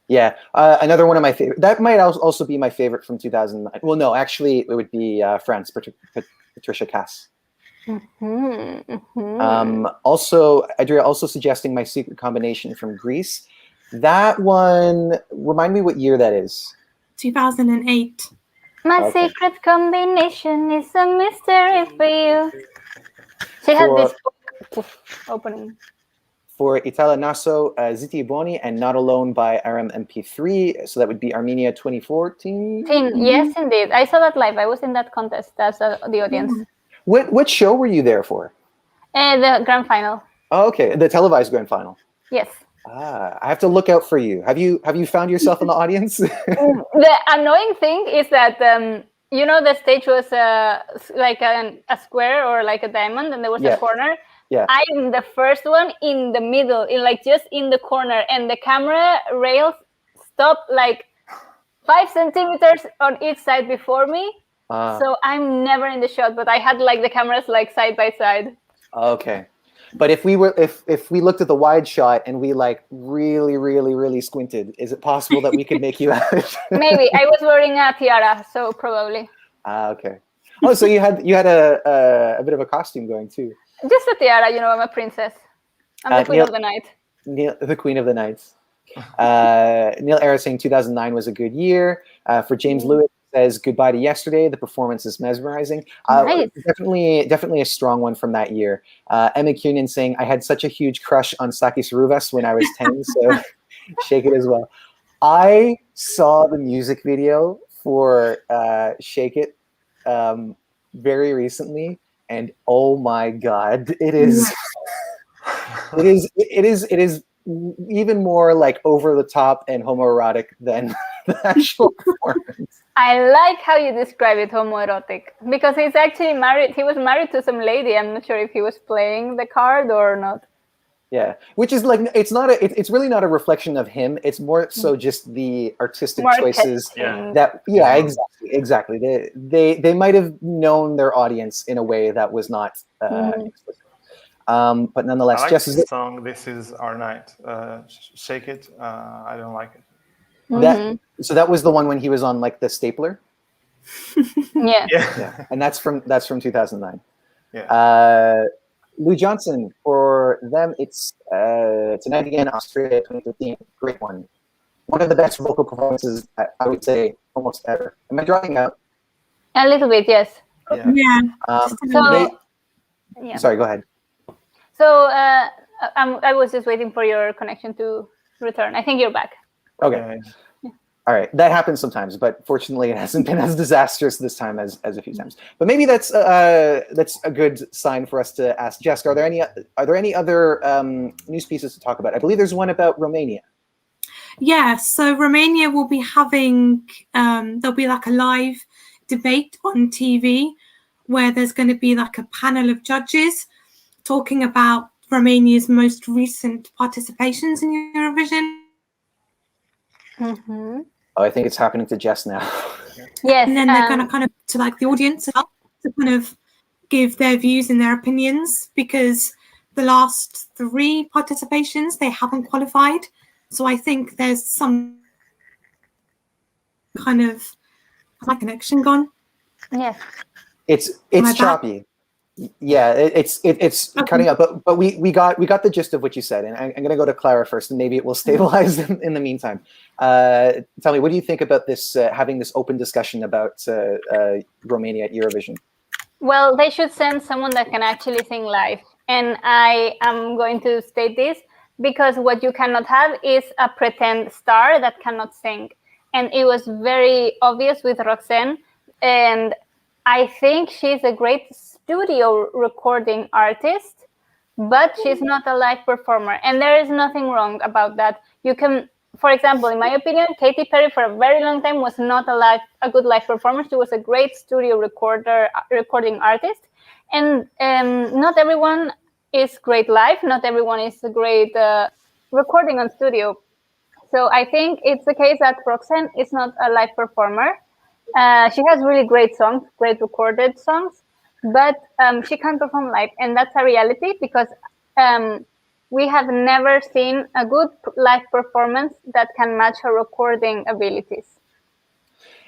Yeah, another one of my favorite. That might also be my favorite from 2009. Well, no, actually, it would be France, Patricia Cass. Also, Adria also suggesting My Secret Combination from Greece. That one, remind me what year that is. 2008. My secret combination is a mystery for you. She had this opening. For Italia Naso, Zitti E Buoni and Not Alone by RMMP3. So that would be Armenia 2014. Yes, indeed. I saw that live. I was in that contest as the audience. What show were you there for? The grand final. Oh, okay. The televised grand final. Yes. I have to look out for you. Have you found yourself in the audience? The annoying thing is that the stage was like a square or like a diamond, and there was a corner. Yeah. I'm the first one in the middle, just in the corner, and the camera rails stopped like 5 centimeters on each side before me. So I'm never in the shot, but I had like the cameras like side by side. Okay. But if we looked at the wide shot and we like really, really, really squinted, is it possible that we could make you out? Maybe. I was wearing a tiara, so probably. Okay. Oh, so you had a bit of a costume going too. Just a tiara, I'm a princess. I'm the queen of the night. The queen of the nights. Neil Era saying 2009 was a good year. For James Lewis says Goodbye to Yesterday. The performance is mesmerizing. Nice. Definitely a strong one from that year. Emma Kiernan saying I had such a huge crush on Sakis Ruvas when I was 10, so Shake It as well. I saw the music video for Shake It very recently. And oh my God, it is even more like over the top and homoerotic than the actual performance. I like how you describe it, homoerotic, because he's actually married. He was married to some lady. I'm not sure if he was playing the card or not. Yeah, which is like it's really not a reflection of him. It's more so just the artistic choices. Exactly. They might have known their audience in a way that was not explicit. But nonetheless, I like Jess, the song "This Is Our Night." Shake It. I don't like it. That was the one when he was on like the stapler. Yeah. And that's from 2009. Yeah. Lou Johnson, for them, it's Tonight Again, Australia 2015. Great one. One of the best vocal performances, I would say, almost ever. Am I dropping out? A little bit, yes. Yeah. Yeah. Sorry, go ahead. So I was just waiting for your connection to return. I think you're back. Okay. All right, that happens sometimes, but fortunately, it hasn't been as disastrous this time as a few times. But maybe that's a good sign for us to ask Jessica. Are there any other news pieces to talk about? I believe there's one about Romania. Yeah, so Romania will be having there'll be like a live debate on TV where there's going to be like a panel of judges talking about Romania's most recent participations in Eurovision. Mm-hmm. Oh, I think it's happening to Jess now. Yes. And then they're going to kind of, to like the audience to kind of give their views and their opinions, because the last 3 participations, they haven't qualified. So I think there's some kind of, has my connection gone? Yes. It's choppy. Yeah, it's Okay. cutting out, but we got the gist of what you said, and I'm going to go to Clara first, and maybe it will stabilize in the meantime. Tell me, what do you think about this having this open discussion about Romania at Eurovision? Well, they should send someone that can actually sing live, and I am going to state this because what you cannot have is a pretend star that cannot sing, and it was very obvious with Roxen, and I think she's a great studio recording artist, but she's not a live performer, and there is nothing wrong about that. You can, for example, in my opinion, Katy Perry for a very long time was not a good live performer. She was a great studio recording artist, and not everyone is great live. Not everyone is a great recording on studio. So I think it's the case that Roxen is not a live performer. She has really great songs, great recorded songs, but she can't perform live, and that's a reality because we have never seen a good live performance that can match her recording abilities.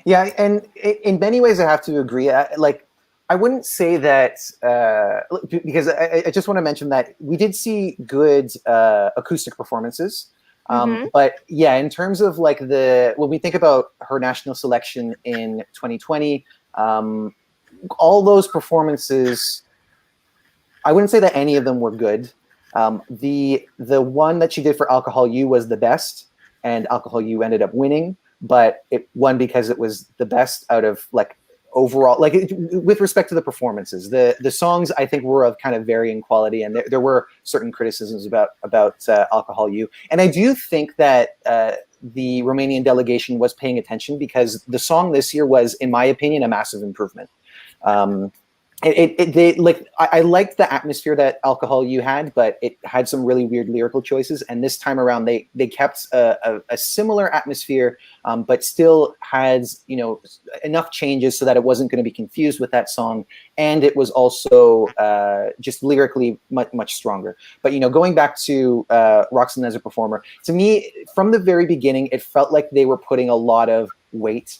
Yeah, and in many ways, I have to agree. I wouldn't say that because I just want to mention that we did see good acoustic performances. But yeah, in terms of like when we think about her national selection in 2020, all those performances, I wouldn't say that any of them were good. The one that she did for Alcohol U was the best, and Alcohol U ended up winning, but it won because it was the best out of like overall, like with respect to the performances. The songs I think were of kind of varying quality, and there were certain criticisms about Alcohol U. And I do think that the Romanian delegation was paying attention, because the song this year was, in my opinion, a massive improvement. I liked the atmosphere that Alcohol U had, but it had some really weird lyrical choices. And this time around, they kept a similar atmosphere, but still had enough changes so that it wasn't going to be confused with that song, and it was also just lyrically much stronger. But going back to Roxen as a performer, to me, from the very beginning, it felt like they were putting a lot of weight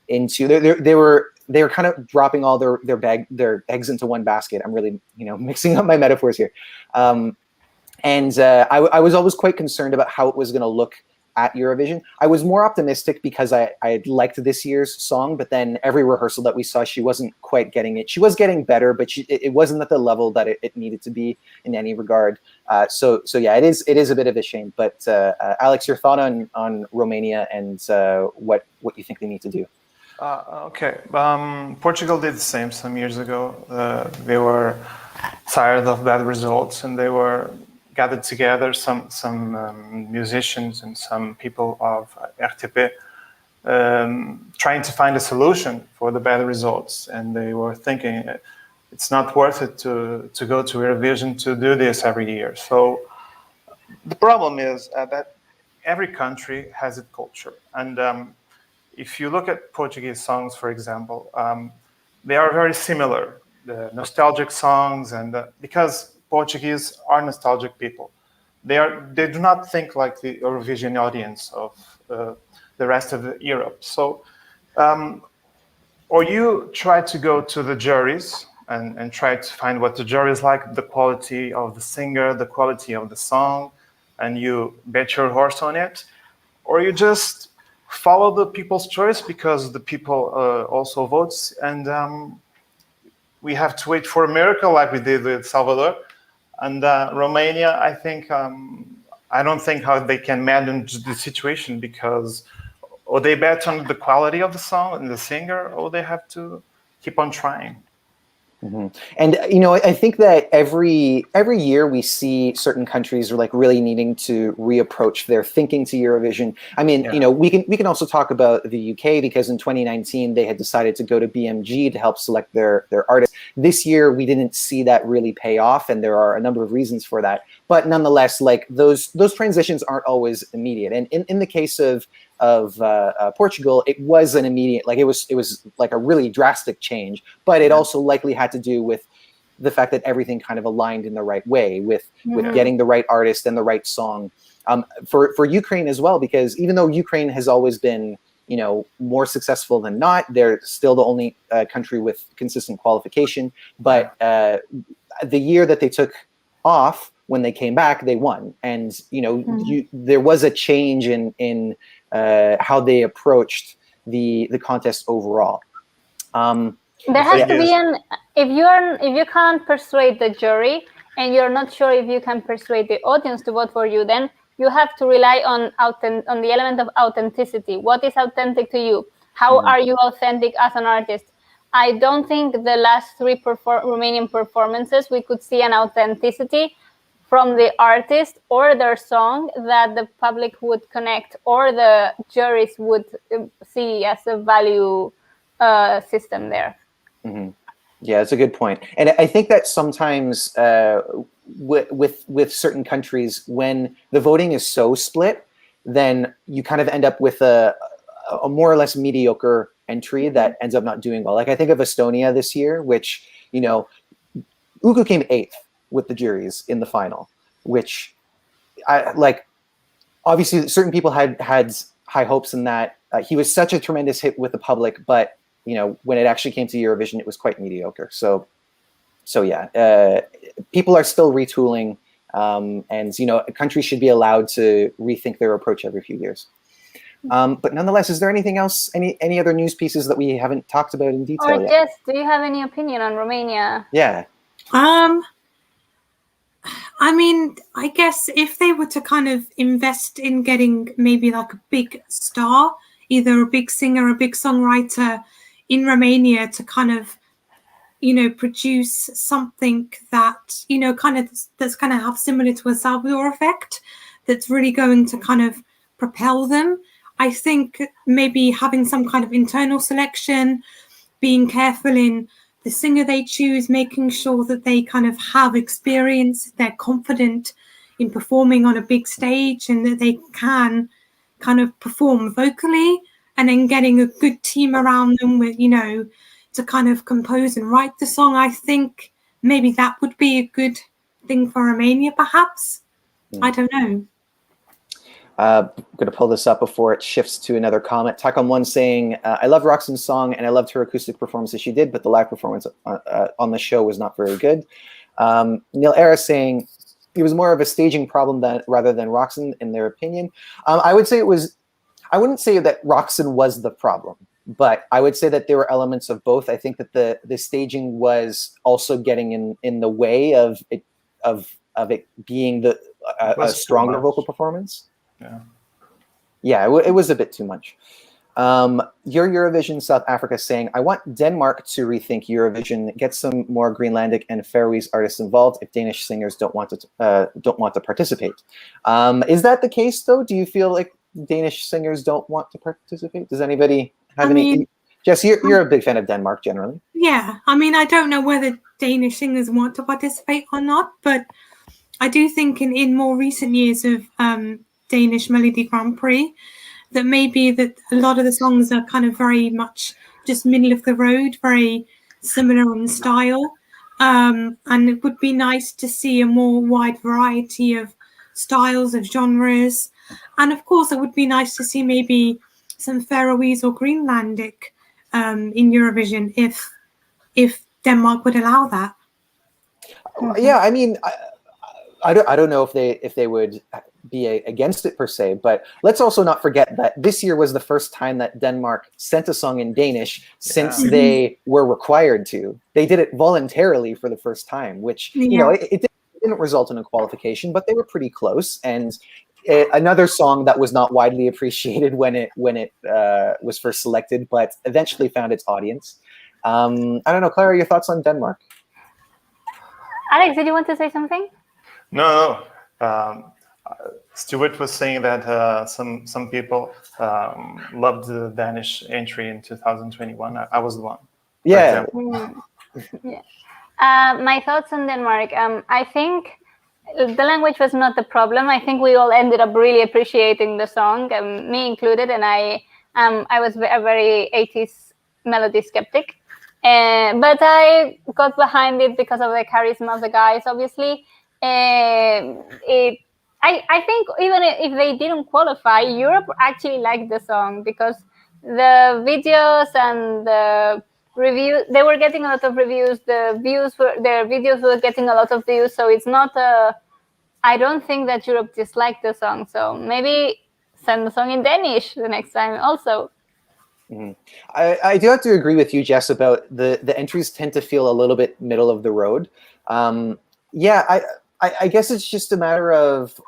into they were kind of dropping all their eggs into one basket. I'm really mixing up my metaphors here, and I was always quite concerned about how it was going to look at Eurovision. I was more optimistic because I liked this year's song, but then every rehearsal that we saw, she wasn't quite getting it. She was getting better, but it wasn't at the level that it needed to be in any regard. So yeah, it is a bit of a shame. But Alex, your thought on Romania and what you think they need to do? Okay. Portugal did the same some years ago. They were tired of bad results, and they were gathered together, some musicians and some people of RTP, trying to find a solution for the bad results. And they were thinking it's not worth it to go to Eurovision to do this every year. So the problem is that every country has its culture. And if you look at Portuguese songs, for example, they are very similar, the nostalgic songs, and because Portuguese are nostalgic people. They do not think like the Eurovision audience of the rest of Europe. So, or you try to go to the juries and try to find what the juries like, the quality of the singer, the quality of the song, and you bet your horse on it, or you just follow the people's choice because the people also votes, and we have to wait for a miracle like we did with Salvador. And Romania, I think, I don't think how they can manage the situation, because or they bet on the quality of the song and the singer, or they have to keep on trying. Mm-hmm. And I think that every year we see certain countries are like really needing to reapproach their thinking to Eurovision. I mean, we can also talk about the UK, because in 2019 they had decided to go to BMG to help select their artists. This year we didn't see that really pay off, and there are a number of reasons for that. But nonetheless, like those transitions aren't always immediate. And in the case of Portugal, it was an immediate, like it was like a really drastic change, but it also likely had to do with the fact that everything kind of aligned in the right way with getting the right artist and the right song. For Ukraine as well, because even though Ukraine has always been more successful than not, they're still the only country with consistent qualification. But the year that they took off, when they came back, they won, and there was a change in how they approached the contest overall. There has to be if you can't persuade the jury, and you're not sure if you can persuade the audience to vote for you, then you have to rely on the element of authenticity. What is authentic to you? How are you authentic as an artist? I don't think the last three Romanian performances we could see an authenticity from the artist or their song that the public would connect, or the juries would see as a value system there. Mm-hmm. Yeah, it's a good point. And I think that sometimes with certain countries, when the voting is so split, then you kind of end up with a more or less mediocre entry that ends up not doing well. Like I think of Estonia this year, which, Uku came 8th with the juries in the final, which obviously certain people had high hopes in that. He was such a tremendous hit with the public, but when it actually came to Eurovision, it was quite mediocre. So yeah, people are still retooling, and countries should be allowed to rethink their approach every few years. But nonetheless, is there anything else, any other news pieces that we haven't talked about in detail yet? Jess, do you have any opinion on Romania? Yeah. I mean, I guess if they were to kind of invest in getting maybe like a big star, either a big singer, a big songwriter in Romania to kind of, produce something that, that's going to have similar to a Salvador effect, that's really going to kind of propel them. I think maybe having some kind of internal selection, being careful in the singer they choose, making sure that they kind of have experience, they're confident in performing on a big stage, and that they can kind of perform vocally, and then getting a good team around them with, to kind of compose and write the song. I think maybe that would be a good thing for Romania, perhaps. I don't know. I'm going to pull this up before it shifts to another comment. Takon1 saying, I love Roxen's song and I loved her acoustic performance as she did, but the live performance on the show was not very good. Neil Era saying, it was more of a staging problem rather than Roxen, in their opinion. I would say I wouldn't say that Roxen was the problem, but I would say that there were elements of both. I think that the staging was also getting in the way of it being a stronger vocal performance. Yeah, it was a bit too much. Your Eurovision South Africa saying, I want Denmark to rethink Eurovision, get some more Greenlandic and Faroese artists involved if Danish singers don't want to participate. Is that the case though? Do you feel like Danish singers don't want to participate? Does anybody have any? Jess, you're a big fan of Denmark generally. Yeah, I mean, I don't know whether Danish singers want to participate or not, but I do think in more recent years of Danish Melody Grand Prix, that maybe that a lot of the songs are kind of very much just middle of the road, very similar in style. And it would be nice to see a more wide variety of styles, of genres. And of course, it would be nice to see maybe some Faroese or Greenlandic in Eurovision if Denmark would allow that. Yeah, I mean, I don't know if they would be against it per se, but let's also not forget that this year was the first time that Denmark sent a song in Danish since they were required to. They did it voluntarily for the first time, which it didn't result in a qualification, but they were pretty close. And another song that was not widely appreciated when it was first selected, but eventually found its audience. I don't know, Clara, your thoughts on Denmark? Alex, did you want to say something? No. Stuart was saying that some people loved the Danish entry in 2021. I was the one. Yeah. My thoughts on Denmark. I think the language was not the problem. I think we all ended up really appreciating the song, me included, and I was a very 80s melody skeptic. But I got behind it because of the charisma of the guys, obviously. I think even if they didn't qualify, Europe actually liked the song because the videos and the reviews, they were getting a lot of reviews. Their videos were getting a lot of views. So it's not I don't think that Europe disliked the song. So maybe send the song in Danish the next time also. Mm-hmm. I do have to agree with you, Jess, about the entries tend to feel a little bit middle of the road. I guess it's just a matter of,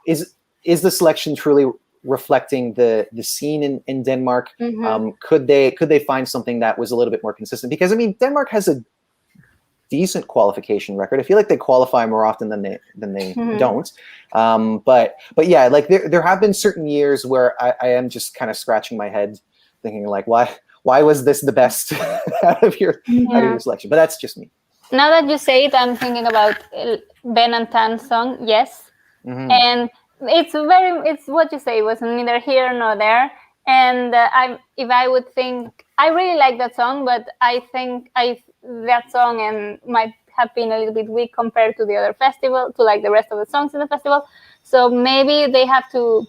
is the selection truly reflecting the scene in Denmark? Mm-hmm. Could they find something that was a little bit more consistent? Because I mean, Denmark has a decent qualification record. I feel like they qualify more often than they mm-hmm. don't. But yeah, like there have been certain years where I am just kind of scratching my head, thinking like, why was this the best out of your selection? But that's just me. Now that you say it, I'm thinking about Ben and Tan's song, Yes. Mm-hmm. And it's what you say, it was neither here nor there. And if I would think, I really like that song, but I think that song and might have been a little bit weak compared to the other festival, to like the rest of the songs in the festival. So maybe they have to,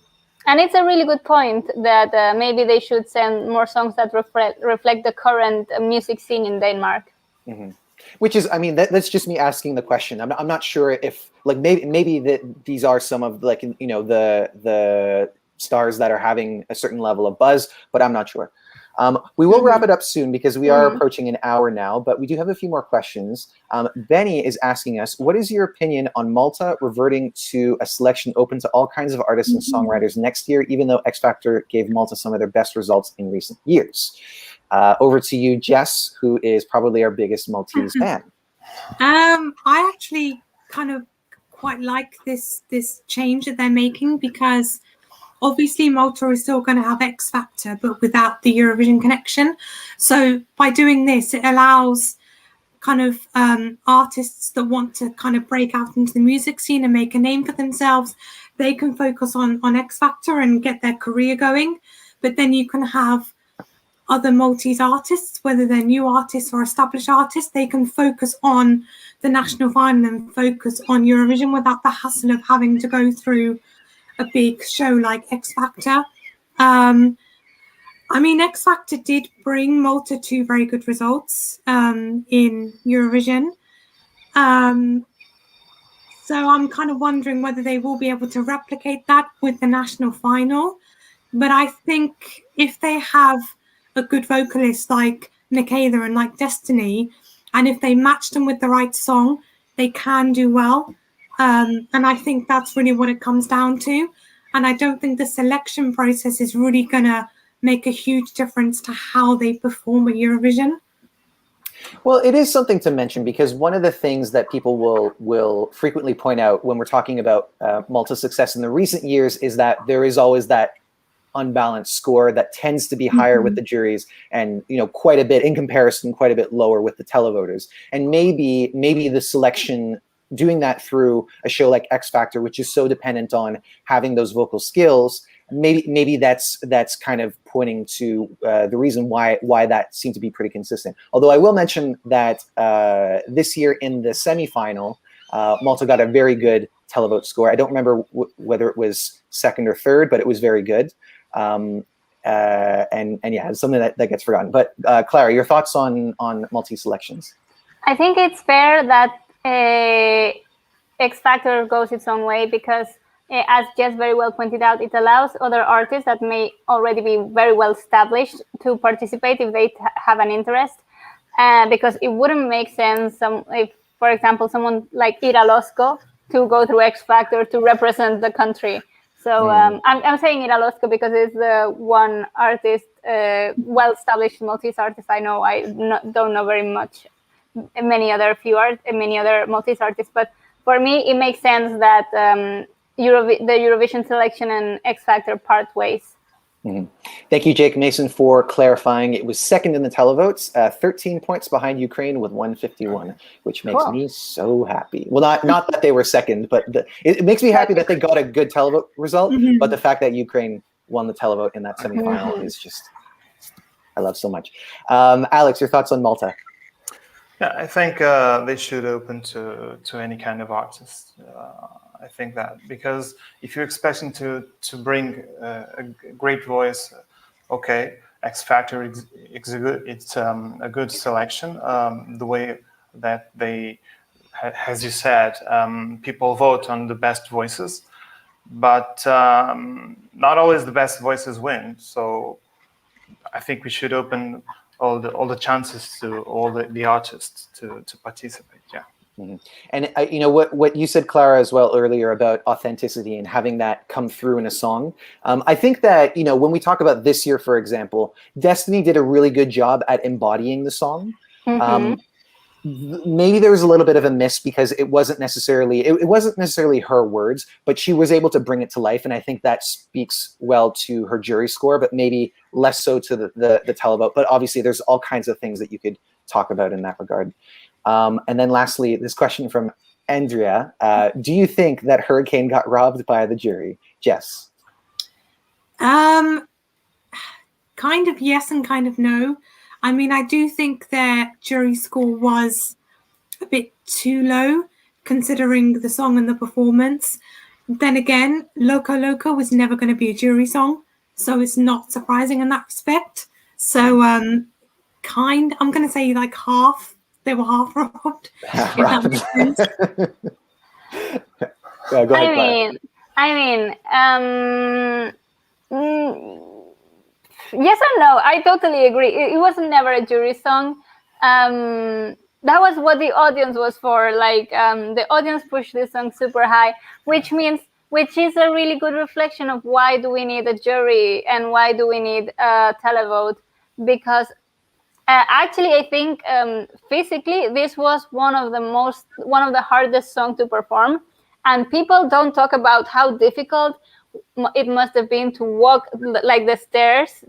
and it's a really good point that maybe they should send more songs that reflect the current music scene in Denmark. Mm-hmm. Which is, I mean, that's just me asking the question. I'm not sure if, like, maybe that these are some of, like, the stars that are having a certain level of buzz, but I'm not sure. We will wrap it up soon because we are approaching an hour now, but we do have a few more questions. Benny is asking us, what is your opinion on Malta reverting to a selection open to all kinds of artists and songwriters next year, even though X Factor gave Malta some of their best results in recent years? Over to you, Jess, who is probably our biggest Maltese fan. I actually kind of quite like this change that they're making because obviously Malta is still going to have X Factor, but without the Eurovision connection. So by doing this, it allows kind of artists that want to kind of break out into the music scene and make a name for themselves. They can focus on X Factor and get their career going. But then you can have other Maltese artists, whether they're new artists or established artists, they can focus on the national final and focus on Eurovision without the hassle of having to go through a big show like X Factor. I mean, X Factor did bring Malta 2 very good results in Eurovision. So I'm kind of wondering whether they will be able to replicate that with the national final. But I think if they have a good vocalist like Michaela and like Destiny, and if they match them with the right song, they can do well. And I think that's really what it comes down to. And I don't think the selection process is really going to make a huge difference to how they perform at Eurovision. Well, it is something to mention because one of the things that people will frequently point out when we're talking about Malta's success in the recent years is that there is always that unbalanced score that tends to be higher with the juries and quite a bit in comparison, quite a bit lower with the televoters. And maybe the selection doing that through a show like X Factor, which is so dependent on having those vocal skills, maybe that's kind of pointing to the reason why that seemed to be pretty consistent. Although I will mention that this year in the semifinal, Malta got a very good televote score. I don't remember whether it was second or third, but it was very good. And yeah, it's something that gets forgotten. But Clara, your thoughts on Maltese selections? I think it's fair that X Factor goes its own way because as Jess very well pointed out, it allows other artists that may already be very well established to participate if they have an interest. Because it wouldn't make sense if, for example, someone like Ira Losco to go through X Factor to represent the country. So I'm saying Ira Losco because it's the one artist, well-established Maltese artist I know. Don't know very much many other Maltese artists, but for me it makes sense that the Eurovision selection and X Factor part ways. Thank you, Jake Mason, for clarifying. It was second in the televotes, 13 points behind Ukraine with 151, which makes me so happy. Well, not that they were second, but it makes me happy that they got a good televote result. But the fact that Ukraine won the televote in that semifinal is just, I love so much. Alex, your thoughts on Malta? Yeah, I think they should open to any kind of artist. I think that because if you're expecting to bring a great voice, okay, X Factor it's a good selection. The way that they, as you said, people vote on the best voices, but not always the best voices win. So I think we should open all the chances to all the artists to participate. Yeah. And you know what you said, Clara, as well earlier about authenticity and having that come through in a song. I think that, you know, when we talk about this year, for example, Destiny did a really good job at embodying the song. Maybe there was a little bit of a miss because it wasn't necessarily her words, but she was able to bring it to life, and I think that speaks well to her jury score, but maybe less so to the televote. But obviously, there's all kinds of things that you could talk about in that regard. And then lastly, this question from Andrea. Do you think that Hurricane got robbed by the jury? Jess? Kind of yes and kind of no. I mean, I do think their jury score was a bit too low considering the song and the performance. Then again, Loco Loco was never going to be a jury song, so it's not surprising in that respect. So I'm going to say like half. They were half robbed. Half robbed. Yeah, go ahead, yes and no. I totally agree. It was never a jury song. That was what the audience was for. Like the audience pushed this song super high, which is a really good reflection of why do we need a jury and why do we need a televote, because actually, I think physically this was one of the hardest songs to perform, and people don't talk about how difficult it must have been to walk like the stairs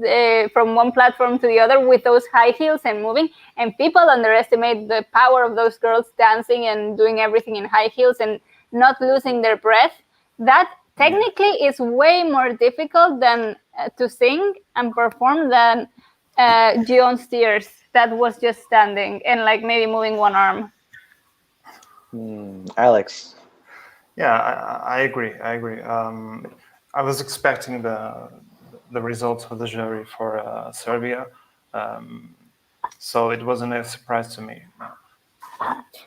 from one platform to the other with those high heels and moving. And people underestimate the power of those girls dancing and doing everything in high heels and not losing their breath. That technically is way more difficult than to sing and perform than Gion Steers that was just standing and like maybe moving one arm. Alex? Yeah, I agree. I was expecting the results of the jury for Serbia, so it wasn't a surprise to me.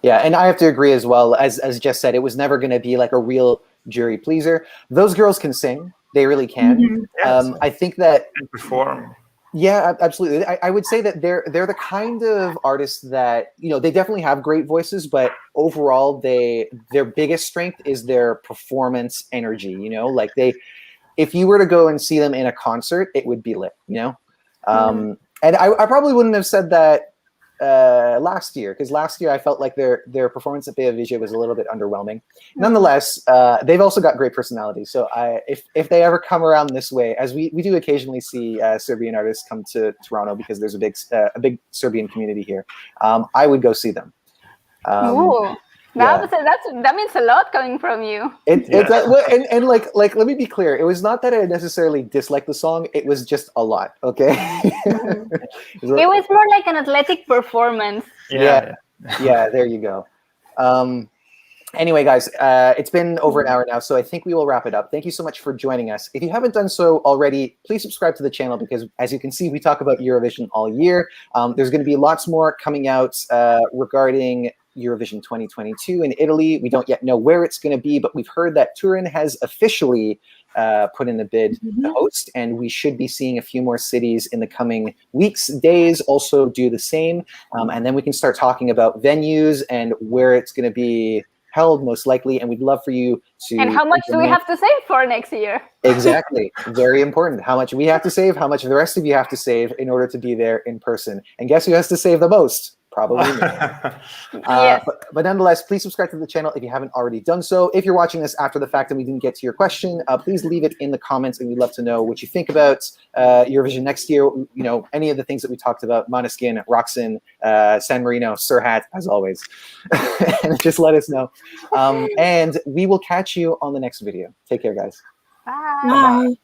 Yeah, and I have to agree as well. As Jess said, it was never going to be like a real jury pleaser. Those girls can sing; they really can. Yes. I think that and perform. Yeah, absolutely. I would say that they're the kind of artists that, you know, they definitely have great voices, but overall their biggest strength is their performance energy. You know, like if you were to go and see them in a concert, it would be lit. You know, and I probably wouldn't have said that last year, because last year I felt like their performance at Belarus was a little bit underwhelming. Nonetheless, they've also got great personalities. So if they ever come around this way, as we do occasionally see Serbian artists come to Toronto because there's a big Serbian community here, I would go see them. That means a lot coming from you. And let me be clear. It was not that I necessarily disliked the song. It was just a lot. Okay. It was more like an athletic performance. Yeah. There you go. Anyway, guys, it's been over an hour now, so I think we will wrap it up. Thank you so much for joining us. If you haven't done so already, please subscribe to the channel because, as you can see, we talk about Eurovision all year. There's going to be lots more coming out regarding Eurovision 2022 in Italy. We don't yet know where it's going to be, but we've heard that Turin has officially put in a bid to host, and we should be seeing a few more cities in the coming weeks, days also do the same. And then we can start talking about venues and where it's going to be held most likely, and we'd love for you to... And how much do we have to save for next year? Exactly. Very important. How much we have to save, how much the rest of you have to save in order to be there in person. And guess who has to save the most? Probably me. Yes. But nonetheless, please subscribe to the channel if you haven't already done so. If you're watching this after the fact and we didn't get to your question, please leave it in the comments, and we'd love to know what you think about Eurovision next year. You know, any of the things that we talked about, Måneskin, Roxen, San Marino, Serhat, as always. And just let us know. And we will catch you on the next video. Take care, guys. Bye. Bye.